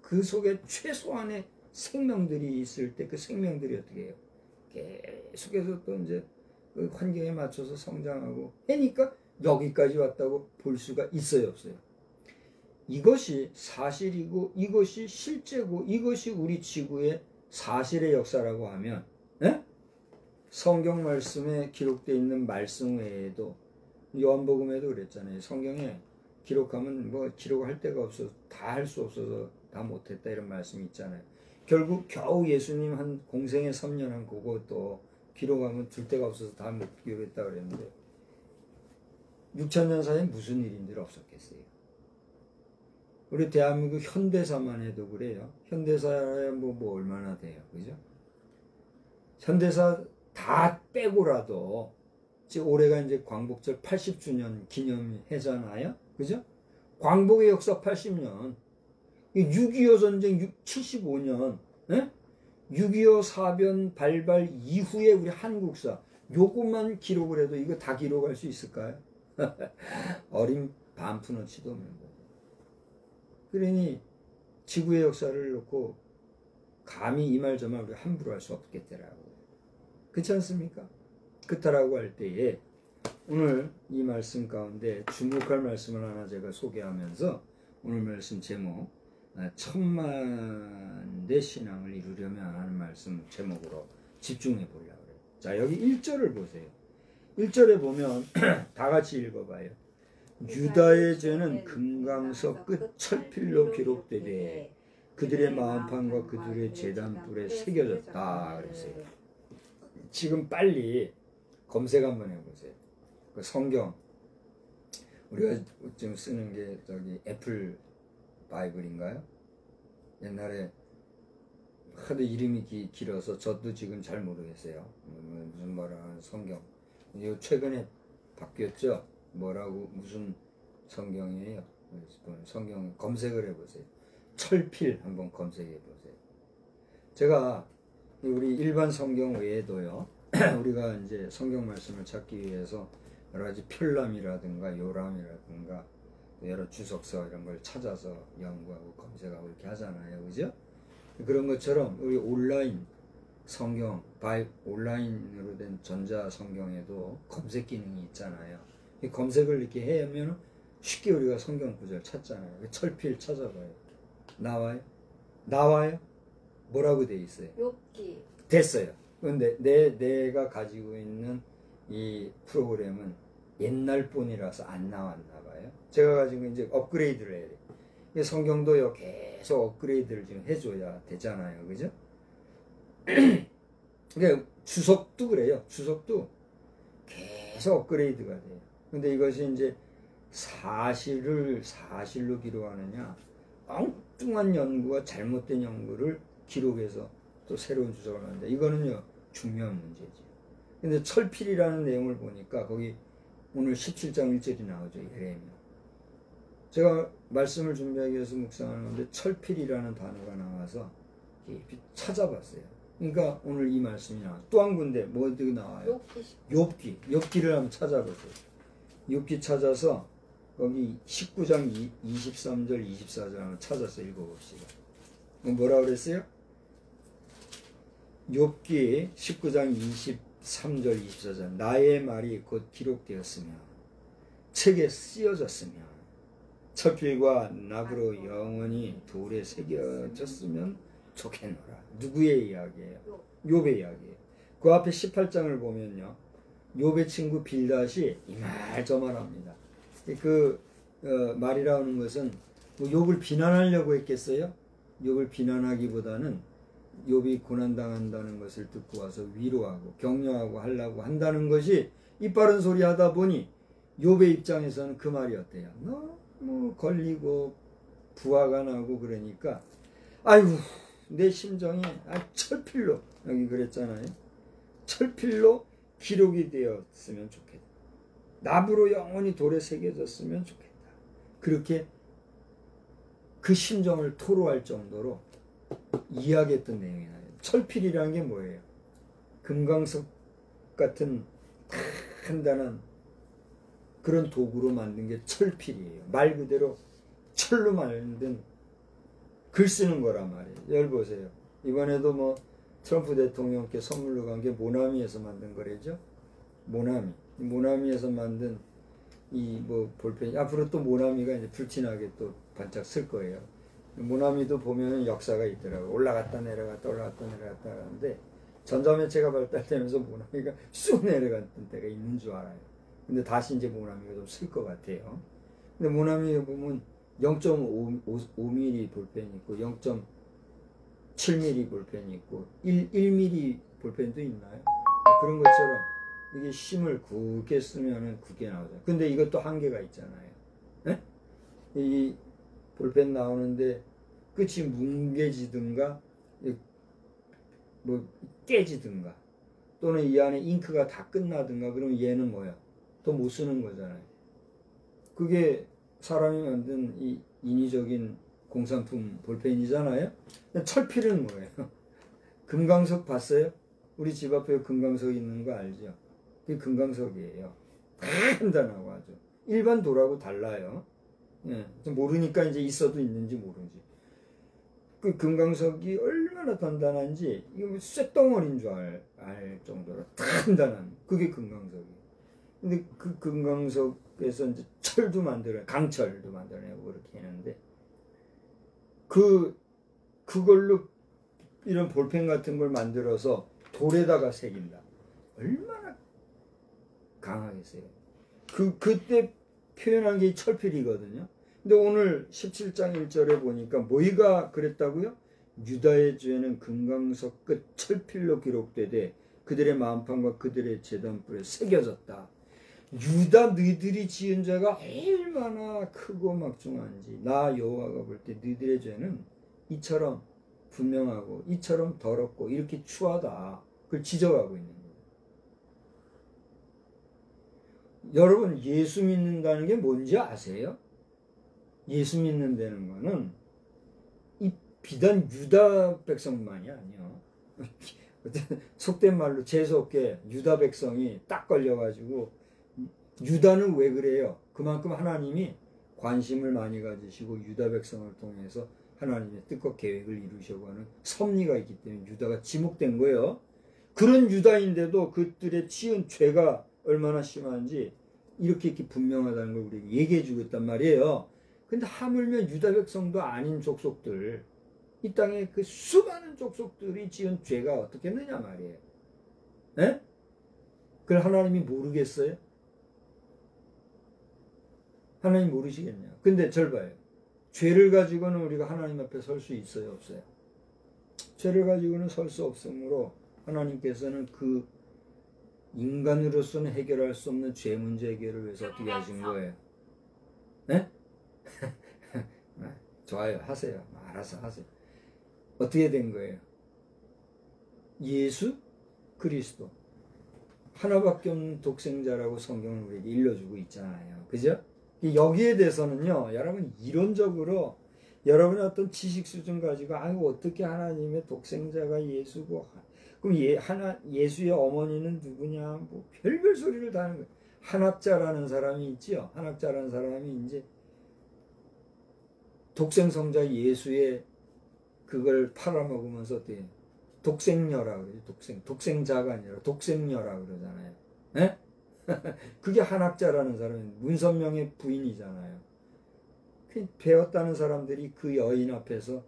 그 속에 최소한의 생명들이 있을 때 그 생명들이 어떻게 해요? 계속해서 또 이제 그 환경에 맞춰서 성장하고 하니까 여기까지 왔다고 볼 수가 있어요, 없어요? 이것이 사실이고 이것이 실제고 이것이 우리 지구의 사실의 역사라고 하면 성경 말씀에 기록되어 있는 말씀 외에도 요한복음에도 그랬잖아요. 성경에 기록하면 뭐 기록할 데가 없어서 다 할 수 없어서 다 못했다 이런 말씀이 있잖아요. 결국 겨우 예수님 한 공생의 3년 한 그것도 기록하면 줄 데가 없어서 다 못 기록했다 그랬는데 6,000년 사이에 무슨 일인들 없었겠어요. 우리 대한민국 현대사만 해도 그래요. 현대사에 뭐 얼마나 돼요. 그죠? 현대사 다 빼고라도 지금 올해가 이제 광복절 80주년 기념해잖아요. 그죠? 광복의 역사 80년. 6.25 전쟁 75년. 6.25 사변 발발 이후에 우리 한국사. 요것만 기록을 해도 이거 다 기록할 수 있을까요? 어린 반푼어치도 없는 거죠. 그러니 지구의 역사를 놓고 감히 이 말 저 말 우리가 함부로 할 수 없겠더라고요. 그렇지 않습니까? 그렇다라고 할 때에 오늘 이 말씀 가운데 주목할 말씀을 하나 제가 소개하면서 오늘 말씀 제목 천만대 신앙을 이루려면 하는 말씀 제목으로 집중해 보려고 해요. 자, 여기 1절을 보세요. 1절에 보면 다 같이 읽어봐요. 유다의 죄는 금강석 끝 철필로 기록되되 그들의 마음판과 그들의 제단불에 새겨졌다 그랬어요. 지금 빨리 검색 한번 해보세요. 그 성경 우리가 지금 쓰는 게 저기 애플 바이블인가요? 옛날에 하도 이름이 길어서 저도 지금 잘 모르겠어요. 무슨 말하는 성경. 이거 최근에 바뀌었죠? 뭐라고 무슨 성경이에요? 성경 검색을 해보세요. 철필 한번 검색해 보세요. 제가 우리 일반 성경 외에도요. 우리가 이제 성경 말씀을 찾기 위해서 여러 가지 편람이라든가 요람이라든가 여러 주석서 이런 걸 찾아서 연구하고 검색하고 이렇게 하잖아요. 그죠? 그런 것처럼 우리 온라인 성경, 온라인으로 된 전자 성경에도 검색 기능이 있잖아요. 이 검색을 이렇게 하면 쉽게 우리가 성경 구절 찾잖아요. 철필 찾아봐요. 나와요? 나와요? 뭐라고 돼 있어요?
욥기. 됐어요.
그런데 내가 가지고 있는 이 프로그램은 옛날 본이라서 안 나왔나 봐요. 제가 가지고 이제 업그레이드를 해야 돼요. 성경도요 계속 업그레이드를 지금 해줘야 되잖아요. 그죠? 그러니까 주석도 그래요. 주석도 계속 업그레이드가 돼요. 근데 이것이 이제 사실로 기록하느냐, 엉뚱한 연구와 잘못된 연구를 기록해서 또 새로운 주석을 하는데 이거는요 중요한 문제죠. 근데 철필이라는 내용을 보니까 거기 오늘 17장 1절이 나오죠. 예레미야. 제가 말씀을 준비하기 위해서 묵상하는 건데 철필이라는 단어가 나와서 찾아봤어요. 그러니까 오늘 이 말씀이 나와요. 또 한 군데 뭐 어디 나와요? 욥기를 한번 찾아보세요. 욥기 찾아서 거기 19장 23절 24절 한번 찾아서 읽어봅시다. 뭐라고 그랬어요? 욥기 19장 23절 24절 나의 말이 곧 기록되었으며 책에 쓰여졌으며 철필과 납으로 영원히 돌에 새겨졌으면 좋겠노라. 누구의 이야기예요? 욥의 이야기예요. 그 앞에 18장을 보면요. 욥의 친구 빌닷이 이 말 저 말 합니다. 말이라는 것은 뭐 욥을 비난하려고 했겠어요? 욥을 비난하기보다는 욥이 고난당한다는 것을 듣고 와서 위로하고 격려하고 하려고 한다는 것이 이빠른 소리 하다 보니 욥의 입장에서는 그 말이 어때요? 너무 걸리고 부하가 나고 그러니까 아이고 내 심정이 철필로 여기 그랬잖아요. 철필로 기록이 되었으면 좋겠다. 납으로 영원히 돌에 새겨졌으면 좋겠다. 그렇게 그 심정을 토로할 정도로 이야기했던 내용이 나요. 철필이라는 게 뭐예요? 금강석 같은 단단한 그런 도구로 만든 게 철필이에요. 말 그대로 철로 만든 글 쓰는 거란 말이에요. 여기 보세요. 이번에도 뭐 트럼프 대통령께 선물로 간 게 모나미에서 만든 거래죠. 모나미에서 만든 이 뭐 볼펜 앞으로 또 모나미가 이제 불티나게 또 반짝 쓸 거예요. 모나미도 보면은 역사가 있더라고요. 올라갔다 내려갔다 하는데 전자매체가 발달되면서 모나미가 쑥 내려갔던 때가 있는 줄 알아요. 근데 다시 이제 모나미가 좀 쓸 것 같아요. 근데 모나미에 보면 0.5mm 볼펜이 있고 0.7mm 볼펜이 있고 1mm 볼펜도 있나요? 그런 것처럼 이게 심을 굵게 쓰면은 굵게 나오잖아요. 근데 이것도 한계가 있잖아요. 네? 이 볼펜 나오는데 끝이 뭉개지든가 뭐 깨지든가 또는 이 안에 잉크가 다 끝나든가 그러면 얘는 뭐야? 또 못 쓰는 거잖아요. 그게 사람이 만든 이 인위적인 공산품 볼펜이잖아요. 철필은 뭐예요? 금강석 봤어요? 우리 집 앞에 금강석 있는 거 알죠? 그게 금강석이에요. 단단하고 아주 일반 돌하고 달라요. 예, 모르니까 이제 있어도 있는지 모르지. 그 금강석이 얼마나 단단한지 이거 쇳덩어리인 줄 알 정도로 단단한 그게 금강석이에요. 근데 그 금강석에서 이제 철도 만들어요. 강철도 만들어내고 그렇게 했는데 그걸로 이런 볼펜 같은 걸 만들어서 돌에다가 새긴다. 얼마나 강하겠어요. 그때 표현한 게 철필이거든요. 근데 오늘 17장 1절에 보니까 뭐가 그랬다고요? 유다의 죄는 금강석 끝 철필로 기록되되 그들의 만판과 그들의 제단불에 새겨졌다. 유다 너희들이 지은 죄가 얼마나 크고 막중한지 나 여호와가 볼 때 너희들의 죄는 이처럼 분명하고 이처럼 더럽고 이렇게 추하다. 그걸 지적하고 있는 거예요. 여러분 예수 믿는다는 게 뭔지 아세요? 예수 믿는다는 거는 이 비단 유다 백성만이 아니요. 속된 말로 재수없게 유다 백성이 딱 걸려가지고 유다는 왜 그래요? 그만큼 하나님이 관심을 많이 가지시고 유다 백성을 통해서 하나님의 뜻과 계획을 이루시려고 하는 섭리가 있기 때문에 유다가 지목된 거예요. 그런 유다인데도 그들의 지은 죄가 얼마나 심한지 이렇게 분명하다는 걸 우리에게 얘기해 주고 있단 말이에요. 근데 하물며 유다 백성도 아닌 족속들, 이 땅에 그 수많은 족속들이 지은 죄가 어떻겠느냐 말이에요. 에? 그걸 하나님이 모르겠어요? 하나님 모르시겠냐? 근데 절 봐요. 죄를 가지고는 우리가 하나님 앞에 설 수 있어요? 없어요? 죄를 가지고는 설 수 없으므로 하나님께서는 그 인간으로서는 해결할 수 없는 죄 문제 해결을 위해서 어떻게 하신 거예요? 네? 좋아요. 하세요. 알아서 하세요. 어떻게 된 거예요? 예수 그리스도 하나밖에 없는 독생자라고 성경은 우리에게 일러주고 있잖아요. 그죠? 여기에 대해서는요, 여러분 이론적으로 여러분의 어떤 지식 수준 가지고 어떻게 하나님의 독생자가 예수고 그럼 예수의 어머니는 누구냐 뭐 별별 소리를 다 하는 거예요. 한학자라는 사람이 있지요. 한학자라는 사람이 이제 독생성자 예수의 그걸 팔아먹으면서 어때요? 독생녀라 그러죠. 독생자가 아니라 독생녀라 그러잖아요. 에? 그게 한학자라는 사람이 문선명의 부인이잖아요. 배웠다는 사람들이 그 여인 앞에서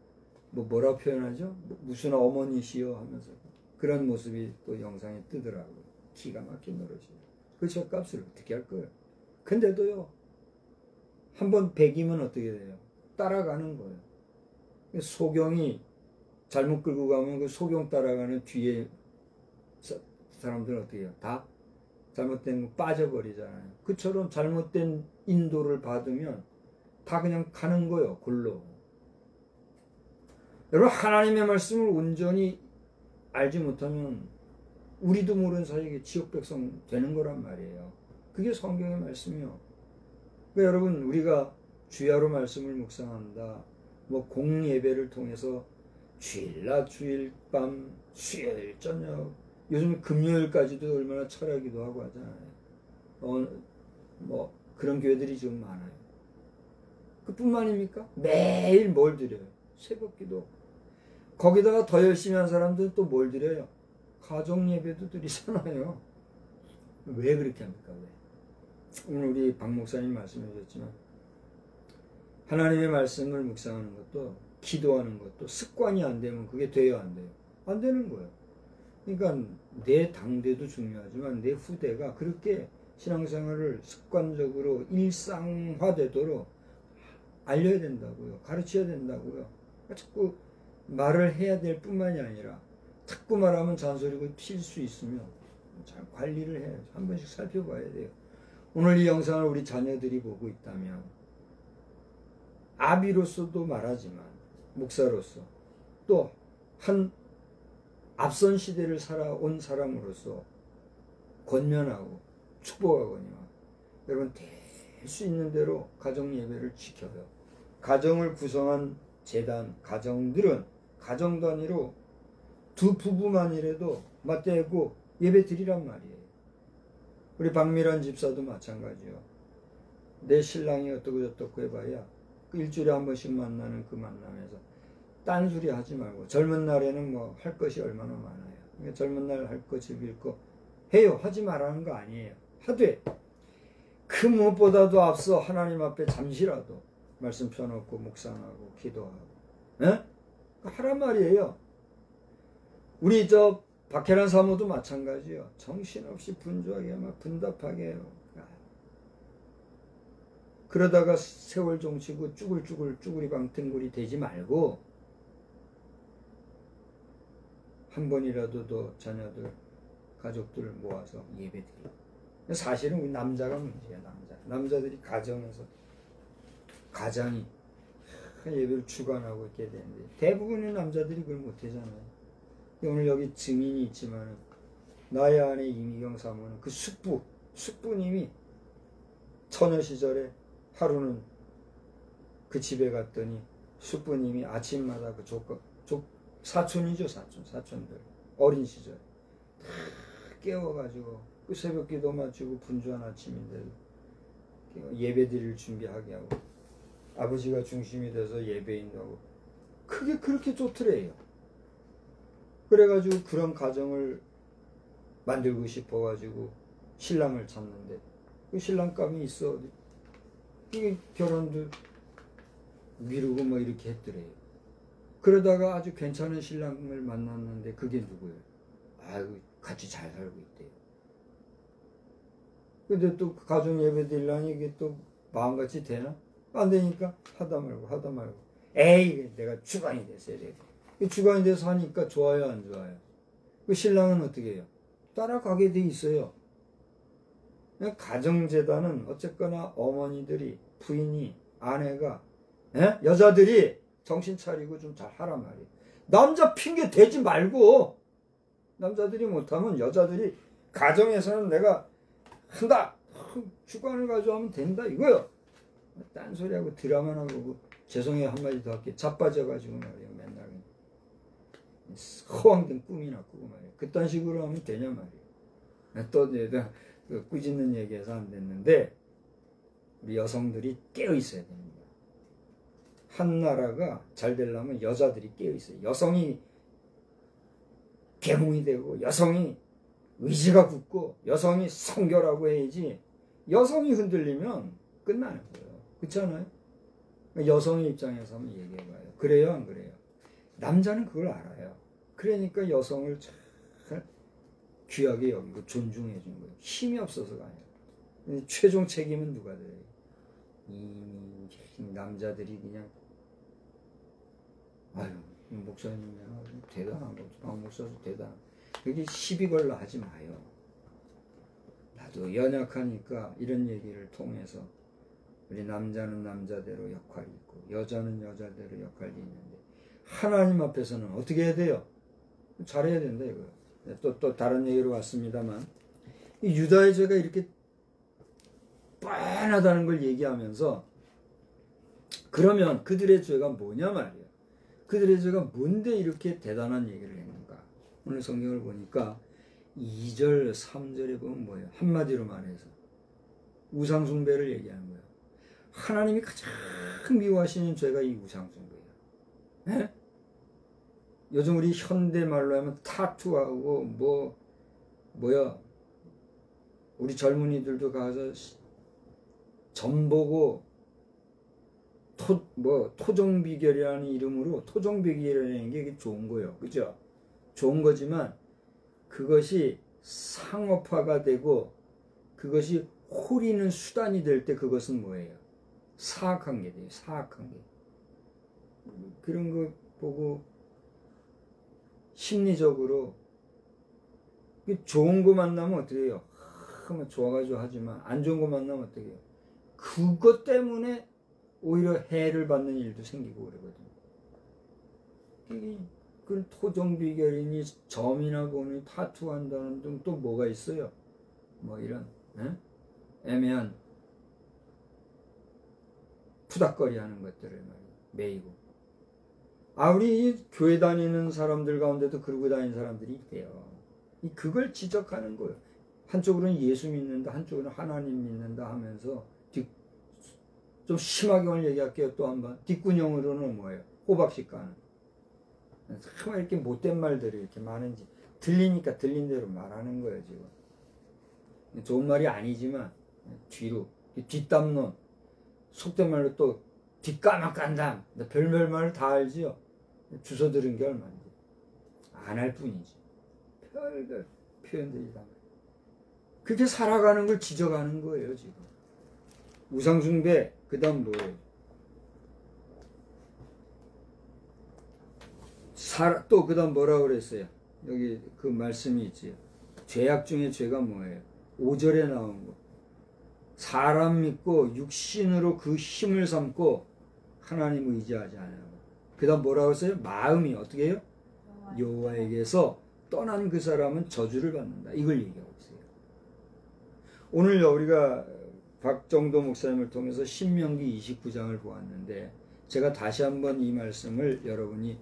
뭐라 표현하죠? 무슨 어머니시여 하면서 그런 모습이 또 영상에 뜨더라고요. 기가 막힌 노릇이에요. 그 죗값을 어떻게 할 거예요? 근데도요, 한번 배기면 어떻게 돼요? 따라가는 거예요. 소경이 잘못 끌고 가면 그 소경 따라가는 뒤에 사람들은 어떻게 해요? 다 잘못된 거 빠져버리잖아요. 그처럼 잘못된 인도를 받으면 다 그냥 가는 거예요. 골로. 여러분 하나님의 말씀을 온전히 알지 못하면 우리도 모르는 사이에 지옥 백성 되는 거란 말이에요. 그게 성경의 말씀이요. 그러니까 여러분 우리가 주야로 말씀을 묵상한다. 뭐 공예배를 통해서 주일날 주일밤 수요일 저녁 요즘 금요일까지도 얼마나 철야기도 하고 하잖아요. 뭐 그런 교회들이 지금 많아요. 그뿐만입니까? 매일 뭘 드려요? 새벽기도. 거기다가 더 열심히 한 사람들은 또 뭘 드려요? 가정예배도 드리잖아요. 왜 그렇게 합니까? 왜? 오늘 우리 박 목사님 말씀해 주셨지만 하나님의 말씀을 묵상하는 것도 기도하는 것도 습관이 안 되면 그게 돼요? 안 돼요? 안 되는 거예요. 그러니까 내 당대도 중요하지만 내 후대가 그렇게 신앙생활을 습관적으로 일상화되도록 알려야 된다고요. 가르쳐야 된다고요. 자꾸 말을 해야 될 뿐만이 아니라 자꾸 말하면 잔소리고 튈 수 있으면 잘 관리를 해야죠. 한 번씩 살펴봐야 돼요. 오늘 이 영상을 우리 자녀들이 보고 있다면 아비로서도 말하지만 목사로서 또 한 앞선 시대를 살아온 사람으로서 권면하고 축복하거니와 여러분 될 수 있는 대로 가정 예배를 지켜요. 가정을 구성한 재단, 가정들은 가정 단위로 두 부부만이라도 맞대고 예배 드리란 말이에요. 우리 박미란 집사도 마찬가지요. 내 신랑이 어떻고 해봐야 그 일주일에 한 번씩 만나는 그 만남에서 딴소리 하지 말고 젊은 날에는 뭐 할 것이 얼마나 많아요. 그러니까 젊은 날 할 거 즐길 거 해요. 하지 말라는 거 아니에요. 하되 그 무엇보다도 앞서 하나님 앞에 잠시라도 말씀 펴놓고 묵상하고 기도하고 에? 하란 말이에요. 우리 박해란 사모도 마찬가지요. 정신없이 분주하게 막 분답하게 해요. 그러다가 세월 종치고 쭈글쭈글이 방탱구리 되지 말고 한 번이라도 더 자녀들, 가족들을 모아서 예배드리고. 사실은 우리 남자가 문제야. 남자들이 가정에서 가장이 예배를 주관하고 있게 되는데 대부분의 남자들이 그걸 못하잖아요. 오늘 여기 증인이 있지만 나의 아내 이미경 사모는 그 숙부님이 처녀 시절에 하루는 그 집에 갔더니 숙부님이 아침마다 그 사촌이죠. 사촌들 어린 시절 다 깨워가지고 그 새벽 기도 마치고 분주한 아침인데도 예배 드릴 준비하게 하고 아버지가 중심이 돼서 예배인도 하고 그게 그렇게 좋더래요. 그래가지고 그런 가정을 만들고 싶어가지고 신랑을 찾는데 그 신랑감이 있어. 이게 결혼도 미루고 뭐 이렇게 했더래요. 그러다가 아주 괜찮은 신랑을 만났는데 그게 누구예요? 아유, 같이 잘 살고 있대요. 근데 또 가정 예배 드리려니 이게 또 마음같이 되나? 안 되니까 하다 말고 에이, 내가 주관이 됐어야 돼. 주관이 돼서 하니까 좋아요, 안 좋아요? 그 신랑은 어떻게 해요? 따라가게 돼 있어요. 가정재단은 어쨌거나 어머니들이, 부인이, 아내가, 여자들이 정신 차리고 좀 잘 하란 말이에요. 남자 핑계 대지 말고, 남자들이 못하면 여자들이 가정에서는 내가 한다! 주관을 가져가면 된다, 이거요. 딴소리하고 드라마나 보고, 죄송해요, 한마디 더 할게요. 자빠져가지고 말이에요, 맨날. 허황된 꿈이나 꾸고 말이에요. 그딴 식으로 하면 되냐 말이에요. 또 내가 꾸짖는 얘기해서 안 됐는데 우리 여성들이 깨어 있어야 됩니다. 한 나라가 잘 되려면 여자들이 깨어 있어요. 여성이 계몽이 되고 여성이 의지가 굳고 여성이 성결하고 해야지 여성이 흔들리면 끝나는 거예요. 그렇잖아요? 여성의 입장에서 한번 얘기해봐요. 그래요, 안 그래요? 남자는 그걸 알아요. 그러니까 여성을 잘 귀하게 여기고 존중해 준 거예요. 힘이 없어서가 아니라. 최종 책임은 누가 져요? 이 남자들이 그냥 아유, 목사님은 대단한 거죠. 목사도 대단한. 여기 시비 걸러 하지 마요. 나도 연약하니까 이런 얘기를 통해서 우리 남자는 남자대로 역할이 있고 여자는 여자대로 역할이 있는데 하나님 앞에서는 어떻게 해야 돼요? 잘해야 된다 이거요. 또 다른 얘기로 왔습니다만 이 유다의 죄가 이렇게 뻔하다는 걸 얘기하면서 그러면 그들의 죄가 뭐냐 말이에요. 그들의 죄가 뭔데 이렇게 대단한 얘기를 했는가. 오늘 성경을 보니까 2절 3절에 보면 뭐예요? 한마디로 말해서 우상숭배를 얘기하는 거예요. 하나님이 가장 미워하시는 죄가 이 우상숭배예요. 네? 요즘 우리 현대 말로 하면 타투하고 우리 젊은이들도 가서 점 보고 토종비결이라는 이름으로 토종비결이라는 게 좋은 거예요. 그죠? 좋은 거지만 그것이 상업화가 되고 그것이 호리는 수단이 될 때 그것은 뭐예요? 사악한 게 돼요. 사악한 게. 그런 거 보고 심리적으로 좋은 거 만나면 어떻게 해요? 좋아가지고 하지만 안 좋은 거 만나면 어떻게 해요? 그것 때문에 오히려 해를 받는 일도 생기고 그러거든요. 그 토종비결이니 점이나 보니 타투한다는 등 또 뭐가 있어요? 뭐 이런 애매한 푸닥거리 하는 것들을 말이에요. 매이고. 우리 교회 다니는 사람들 가운데도 그러고 다니는 사람들이 있대요. 그걸 지적하는 거예요. 한쪽으로는 예수 믿는다, 한쪽으로는 하나님 믿는다 하면서 좀 심하게 오늘 얘기할게요. 또 한 번. 뒷구녕으로는 뭐예요? 호박씨 까는. 참 이렇게 못된 말들이 이렇게 많은지 들리니까 들린 대로 말하는 거예요. 지금 좋은 말이 아니지만 뒤로 뒷담론 속된 말로 또 뒷까막간담 별별 말을 다 알지요. 주워 들은 게 얼마인지 안 할 뿐이지. 별별 표현들이 다 그렇게 살아가는 걸 지적하는 거예요. 지금 우상숭배 그 다음 뭐예요? 또 그 다음 뭐라고 그랬어요? 여기 그 말씀이 있지요. 죄악 중에 죄가 뭐예요? 5절에 나온 거. 사람 믿고 육신으로 그 힘을 삼고 하나님 의지하지 않아요. 그 다음 뭐라고 했어요? 마음이 어떻게 해요? 여호와에게서 떠난 그 사람은 저주를 받는다. 이걸 얘기하고 있어요. 오늘 우리가 박정도 목사님을 통해서 신명기 29장을 보았는데 제가 다시 한번 이 말씀을 여러분이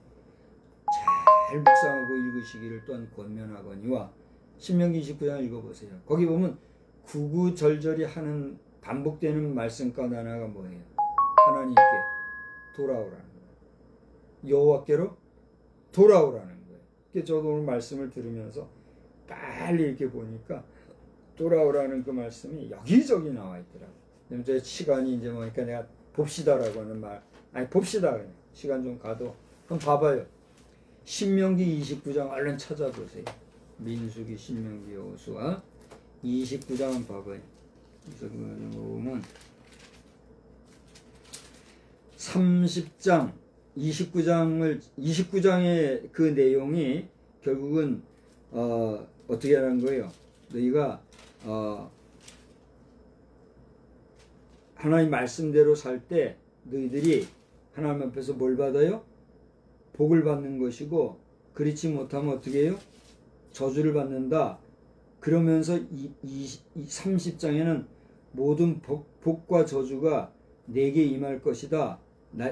잘 묵상하고 읽으시기를 또한 권면하거니와 신명기 29장을 읽어보세요. 거기 보면 구구절절히 하는 반복되는 말씀 가운데 하나가 뭐예요? 하나님께 돌아오라는 거예요. 여호와께로 돌아오라는 거예요. 그래서 저도 오늘 말씀을 들으면서 빨리 이렇게 보니까 돌아오라는 그 말씀이 여기저기 나와 있더라고요. 제 시간이 이제 뭐니까 내가 봅시다라고 하는 말, 아니 봅시다 그냥 시간 좀 가도 한번 봐봐요. 신명기 29장 얼른 찾아보세요. 민수기, 신명기, 여호수아 29장은 봐봐요. 그래서 보면 30장 29장의 그 내용이 결국은 어떻게 하는 거예요? 너희가 하나님 말씀대로 살 때 너희들이 하나님 앞에서 뭘 받아요? 복을 받는 것이고 그렇지 못하면 어떻게 해요? 저주를 받는다. 그러면서 이 30장에는 모든 복과 저주가 내게 임할 것이다.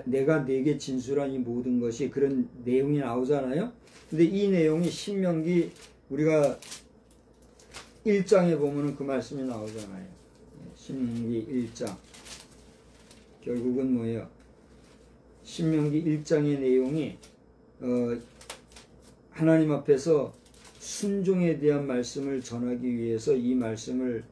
내가 내게 진술한 이 모든 것이 그런 내용이 나오잖아요. 근데 이 내용이 신명기 우리가 1장에 보면은 그 말씀이 나오잖아요. 신명기 1장. 결국은 뭐예요? 신명기 1장의 내용이 하나님 앞에서 순종에 대한 말씀을 전하기 위해서 이 말씀을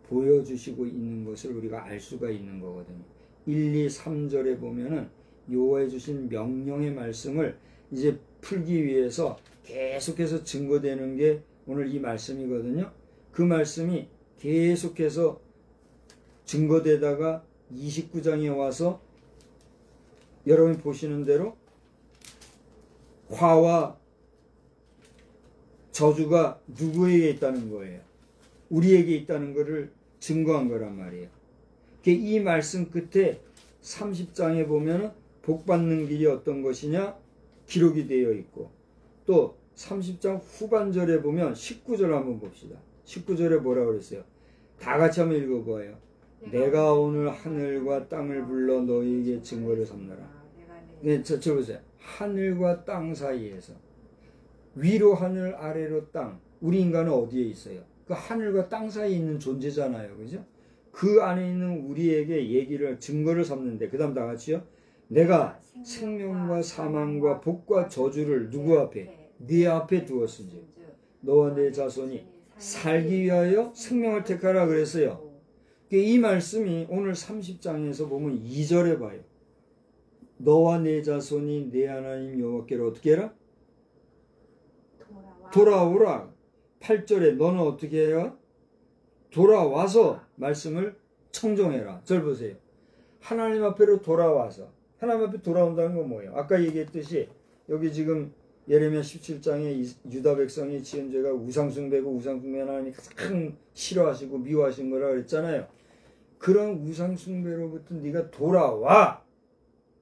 보여주시고 있는 것을 우리가 알 수가 있는 거거든요. 1, 2, 3절에 보면은 여호와의 주신 명령의 말씀을 이제 풀기 위해서 계속해서 증거되는 게 오늘 이 말씀이거든요. 그 말씀이 계속해서 증거되다가 29장에 와서 여러분이 보시는 대로 화와 저주가 누구에게 있다는 거예요? 우리에게 있다는 것을 증거한 거란 말이에요. 이 말씀 끝에 30장에 보면 복 받는 길이 어떤 것이냐 기록이 되어 있고 또 30장 후반절에 보면 19절 한번 봅시다. 19절에 뭐라고 그랬어요? 다 같이 한번 읽어봐요. 내가 오늘 하늘과 땅을 불러 너희에게 증거를 삼느라. 네, 저 보세요. 하늘과 땅 사이에서 위로 하늘 아래로 땅. 우리 인간은 어디에 있어요? 그 하늘과 땅 사이에 있는 존재잖아요. 그죠? 그 안에 있는 우리에게 얘기를 증거를 삼는데 그 다음 다 같이요. 내가 생명과 사망과 복과 저주를 누구 앞에? 네 앞에 두었으니 너와 내 자손이 살기 위하여 생명을 택하라 그랬어요. 이 말씀이 오늘 30장에서 보면 2절에 봐요. 너와 내 자손이 내 하나님 여호와께로 어떻게 해라? 돌아오라. 8절에 너는 어떻게 해라? 돌아와서 말씀을 청종해라. 절 보세요. 하나님 앞으로 돌아와서 하나님 앞에 돌아온다는 건 뭐예요? 아까 얘기했듯이 여기 지금 예레미야 17장에 유다 백성이 지은 죄가 우상숭배고 우상숭배 하나님이 가장 싫어하시고 미워하신 거라 그랬잖아요. 그런 우상숭배로부터 네가 돌아와.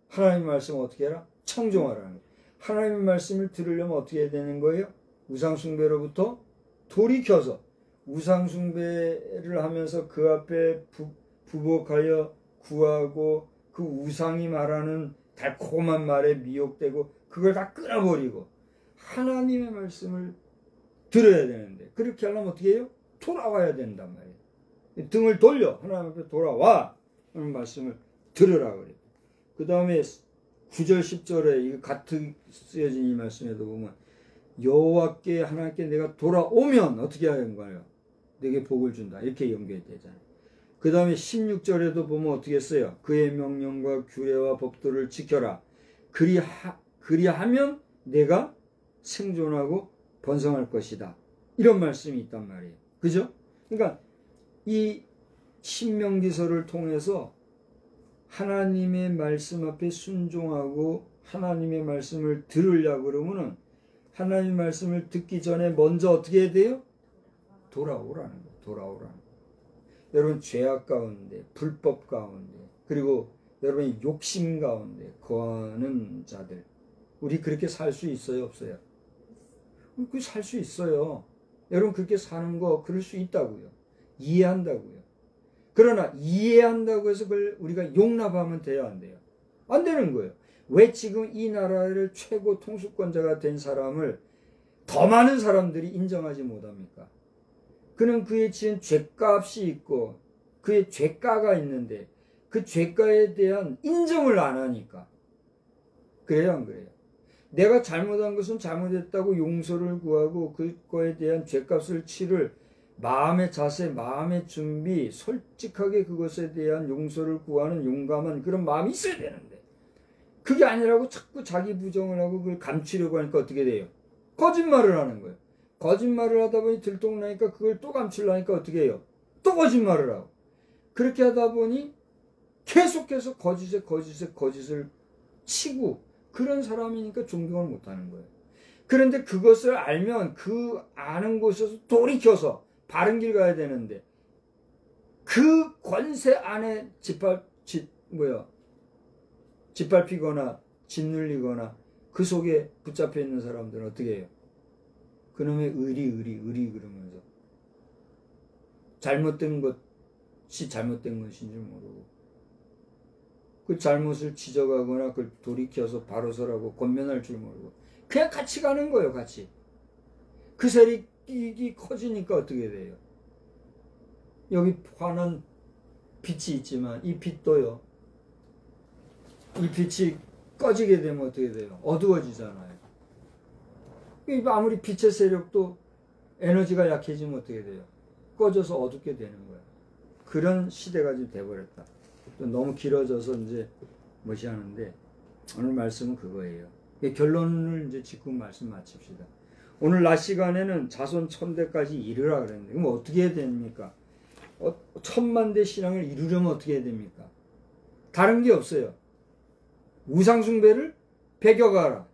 하나님 말씀을 어떻게 해라? 청종하라는 거예요. 하나님의 말씀을 들으려면 어떻게 해야 되는 거예요? 우상숭배로부터 돌이켜서 우상숭배를 하면서 그 앞에 부복하여 구하고 그 우상이 말하는 달콤한 말에 미혹되고 그걸 다 끊어버리고 하나님의 말씀을 들어야 되는데 그렇게 하려면 어떻게 해요? 돌아와야 된단 말이에요. 등을 돌려 하나님 앞에 돌아와 하는 말씀을 들으라 그래요. 그 다음에 9절 10절에 이거 같은 쓰여진 이 말씀에도 보면 여호와께 하나님께 내가 돌아오면 어떻게 하는 거예요? 내게 복을 준다. 이렇게 연결되잖아요. 그 다음에 16절에도 보면 어떻게 했어요? 그의 명령과 규례와 법도를 지켜라. 그리하면 내가 생존하고 번성할 것이다. 이런 말씀이 있단 말이에요. 그죠? 그러니까 이 신명기서를 통해서 하나님의 말씀 앞에 순종하고 하나님의 말씀을 들으려고 그러면은 하나님의 말씀을 듣기 전에 먼저 어떻게 해야 돼요? 돌아오라는 거예요. 돌아오라는 거예요. 여러분 죄악 가운데, 불법 가운데, 그리고 여러분의 욕심 가운데 거하는 자들, 우리 그렇게 살 수 있어요? 없어요? 그렇게 살 수 있어요. 여러분 그렇게 사는 거 그럴 수 있다고요. 이해한다고요. 그러나 이해한다고 해서 그걸 우리가 용납하면 돼요? 안 돼요? 안 되는 거예요. 왜 지금 이 나라를 최고 통수권자가 된 사람을 더 많은 사람들이 인정하지 못합니까? 그는 그의 지은 죄값이 있고 그의 죄가가 있는데 그 죄가에 대한 인정을 안 하니까. 그래요, 안 그래요? 내가 잘못한 것은 잘못했다고 용서를 구하고 그거에 대한 죄값을 치를 마음의 자세, 마음의 준비, 솔직하게 그것에 대한 용서를 구하는 용감한 그런 마음이 있어야 되는데 그게 아니라고 자꾸 자기 부정을 하고 그걸 감추려고 하니까 어떻게 돼요? 거짓말을 하는 거예요. 거짓말을 하다 보니 들통나니까 그걸 또 감추려니까 어떻게 해요? 또 거짓말을 하고. 그렇게 하다 보니 계속해서 거짓을 치고 그런 사람이니까 존경을 못하는 거예요. 그런데 그것을 알면 그 아는 곳에서 돌이켜서 바른 길 가야 되는데 그 권세 안에 짓밟히거나 짓눌리거나 그 속에 붙잡혀 있는 사람들은 어떻게 해요? 그놈의 의리 그러면서 잘못된 것이 잘못된 것인 줄 모르고 그 잘못을 지적하거나 그걸 돌이켜서 바로 서라고 권면할 줄 모르고 그냥 같이 가는 거예요. 같이. 그 세력이 커지니까 어떻게 돼요? 여기 환한 빛이 있지만 이 빛도요. 이 빛이 꺼지게 되면 어떻게 돼요? 어두워지잖아요. 아무리 빛의 세력도 에너지가 약해지면 어떻게 돼요? 꺼져서 어둡게 되는 거예요. 그런 시대가 지금 돼버렸다. 또 너무 길어져서 이제 무시하는데 오늘 말씀은 그거예요. 결론을 이제 짚고 말씀 마칩시다. 오늘 낮 시간에는 자손 1000대까지 이르라 그랬는데 그럼 어떻게 해야 됩니까? 1000만대 신앙을 이루려면 어떻게 해야 됩니까? 다른 게 없어요. 우상숭배를 배격하라.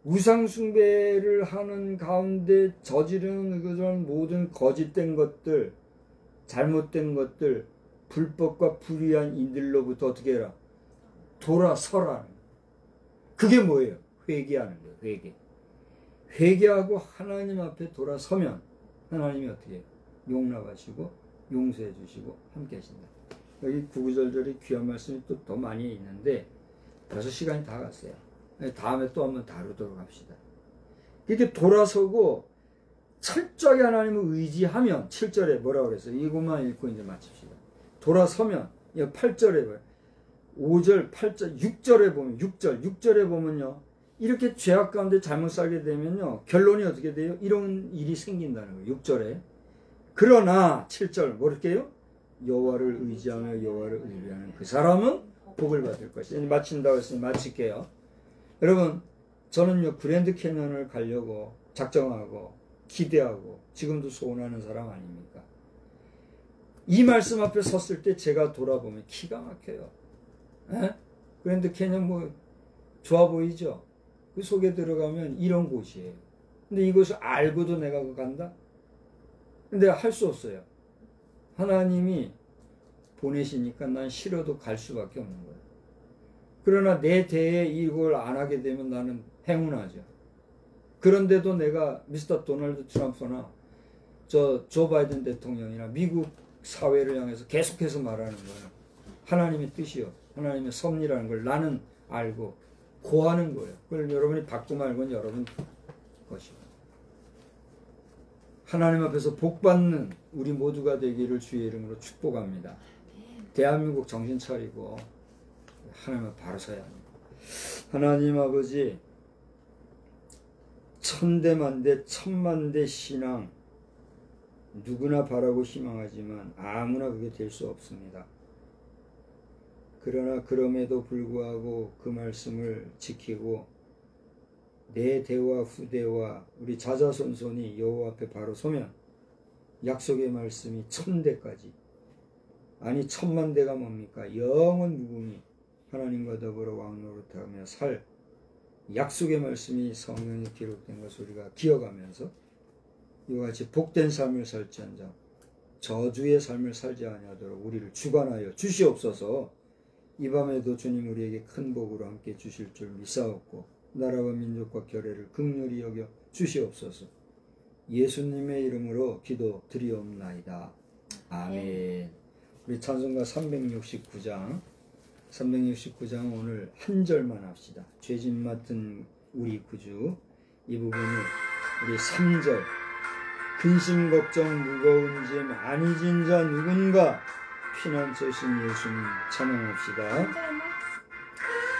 우상숭배를 하는 가운데 저지르는 그런 모든 거짓된 것들, 잘못된 것들, 불법과 불의한 인들로부터 어떻게 해라? 돌아서라. 그게 뭐예요? 회개하는 거예요. 회개. 회개하고 하나님 앞에 돌아서면 하나님이 어떻게 해요? 용납하시고 용서해 주시고 함께 하신다. 여기 구구절절이 귀한 말씀이 또 더 많이 있는데 벌써 시간이 다 갔어요. 다음에 또 한번 다루도록 합시다. 이렇게 돌아서고 철저하게 하나님을 의지하면 7절에 뭐라고 그랬어요? 이것만 읽고 이제 마칩시다. 돌아서면 8절에 5절, 8절, 6절에 보면 6절에 보면요. 이렇게 죄악 가운데 잘못 살게 되면요. 결론이 어떻게 돼요? 이런 일이 생긴다는 거예요. 6절에. 그러나 7절 뭐랄게요? 여호와를 의지하며 여호와를 의뢰하는 그 사람은 복을 받을 것이다. 마친다고 했으니 마칠게요. 여러분 저는요 그랜드 캐년을 가려고 작정하고 기대하고 지금도 소원하는 사람 아닙니까? 이 말씀 앞에 섰을 때 제가 돌아보면 기가 막혀요. 에? 그랜드 캐년 뭐 좋아 보이죠? 그 속에 들어가면 이런 곳이에요. 근데 이것을 알고도 내가 간다? 근데 할 수 없어요. 하나님이 보내시니까 난 싫어도 갈 수밖에 없는 거예요. 그러나 내 대에 이걸 안 하게 되면 나는 행운하죠. 그런데도 내가 미스터 도널드 트럼프나 조 바이든 대통령이나 미국 사회를 향해서 계속해서 말하는 거예요. 하나님의 뜻이요. 하나님의 섭리라는 걸 나는 알고 고하는 거예요. 그걸 여러분이 받고 말고는 여러분 것이고. 하나님 앞에서 복받는 우리 모두가 되기를 주의 이름으로 축복합니다. 대한민국 정신 차리고 하나님 앞에 바로 서야 합니다. 하나님 아버지 1000대만대 1000만대 신앙 누구나 바라고 희망하지만 아무나 그게 될 수 없습니다. 그러나 그럼에도 불구하고 그 말씀을 지키고 내 대와 후대와 우리 자자손손이 여호와 앞에 바로 서면 약속의 말씀이 1000대까지, 아니 1000만대가 뭡니까? 영원 무궁히 하나님과 더불어 왕노릇하며 살 약속의 말씀이 성경에 기록된 것을 우리가 기억하면서 이와 같이 복된 삶을 살지언정 저주의 삶을 살지 아니하도록 우리를 주관하여 주시옵소서. 이 밤에도 주님 우리에게 큰 복으로 함께 주실 줄 믿사옵고 나라와 민족과 결례를 긍휼히 여겨 주시옵소서. 예수님의 이름으로 기도드리옵나이다. 아멘. 우리 찬송가 369장 오늘 한 절만 합시다. 죄짐 맡은 우리 구주, 이 부분이 우리 3절 근심 걱정 무거운 짐 많이 진 자 누군가 피난처신 예수님 찬양합시다.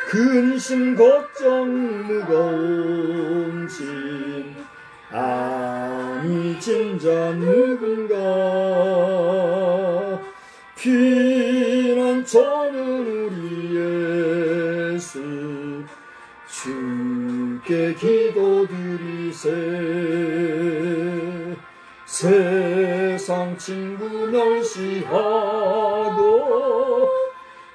근심 걱정 무거운 짐 많이 진 자 누군가 피난처는 우리 예수 주께 기도드리세. 세상 친구 멸시하고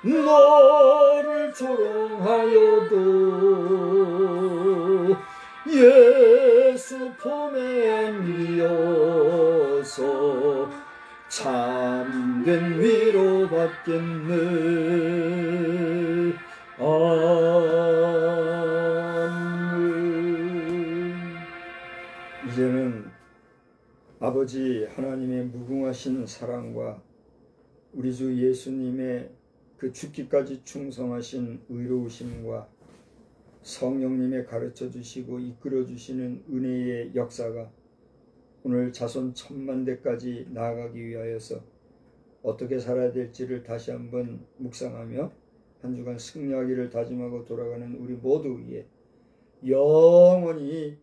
너를 조롱하여도 예수 품에 안기어서 참된 위로 받겠네. 아멘. 이제는 아버지 하나님의 무궁하신 사랑과 우리 주 예수님의 그 죽기까지 충성하신 의로우심과 성령님의 가르쳐 주시고 이끌어 주시는 은혜의 역사가 오늘 자손 1000만대까지 나아가기 위하여서 어떻게 살아야 될지를 다시 한번 묵상하며 한 주간 승리하기를 다짐하고 돌아가는 우리 모두 위에 영원히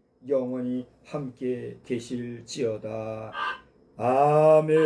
함께 계실지어다. 아멘.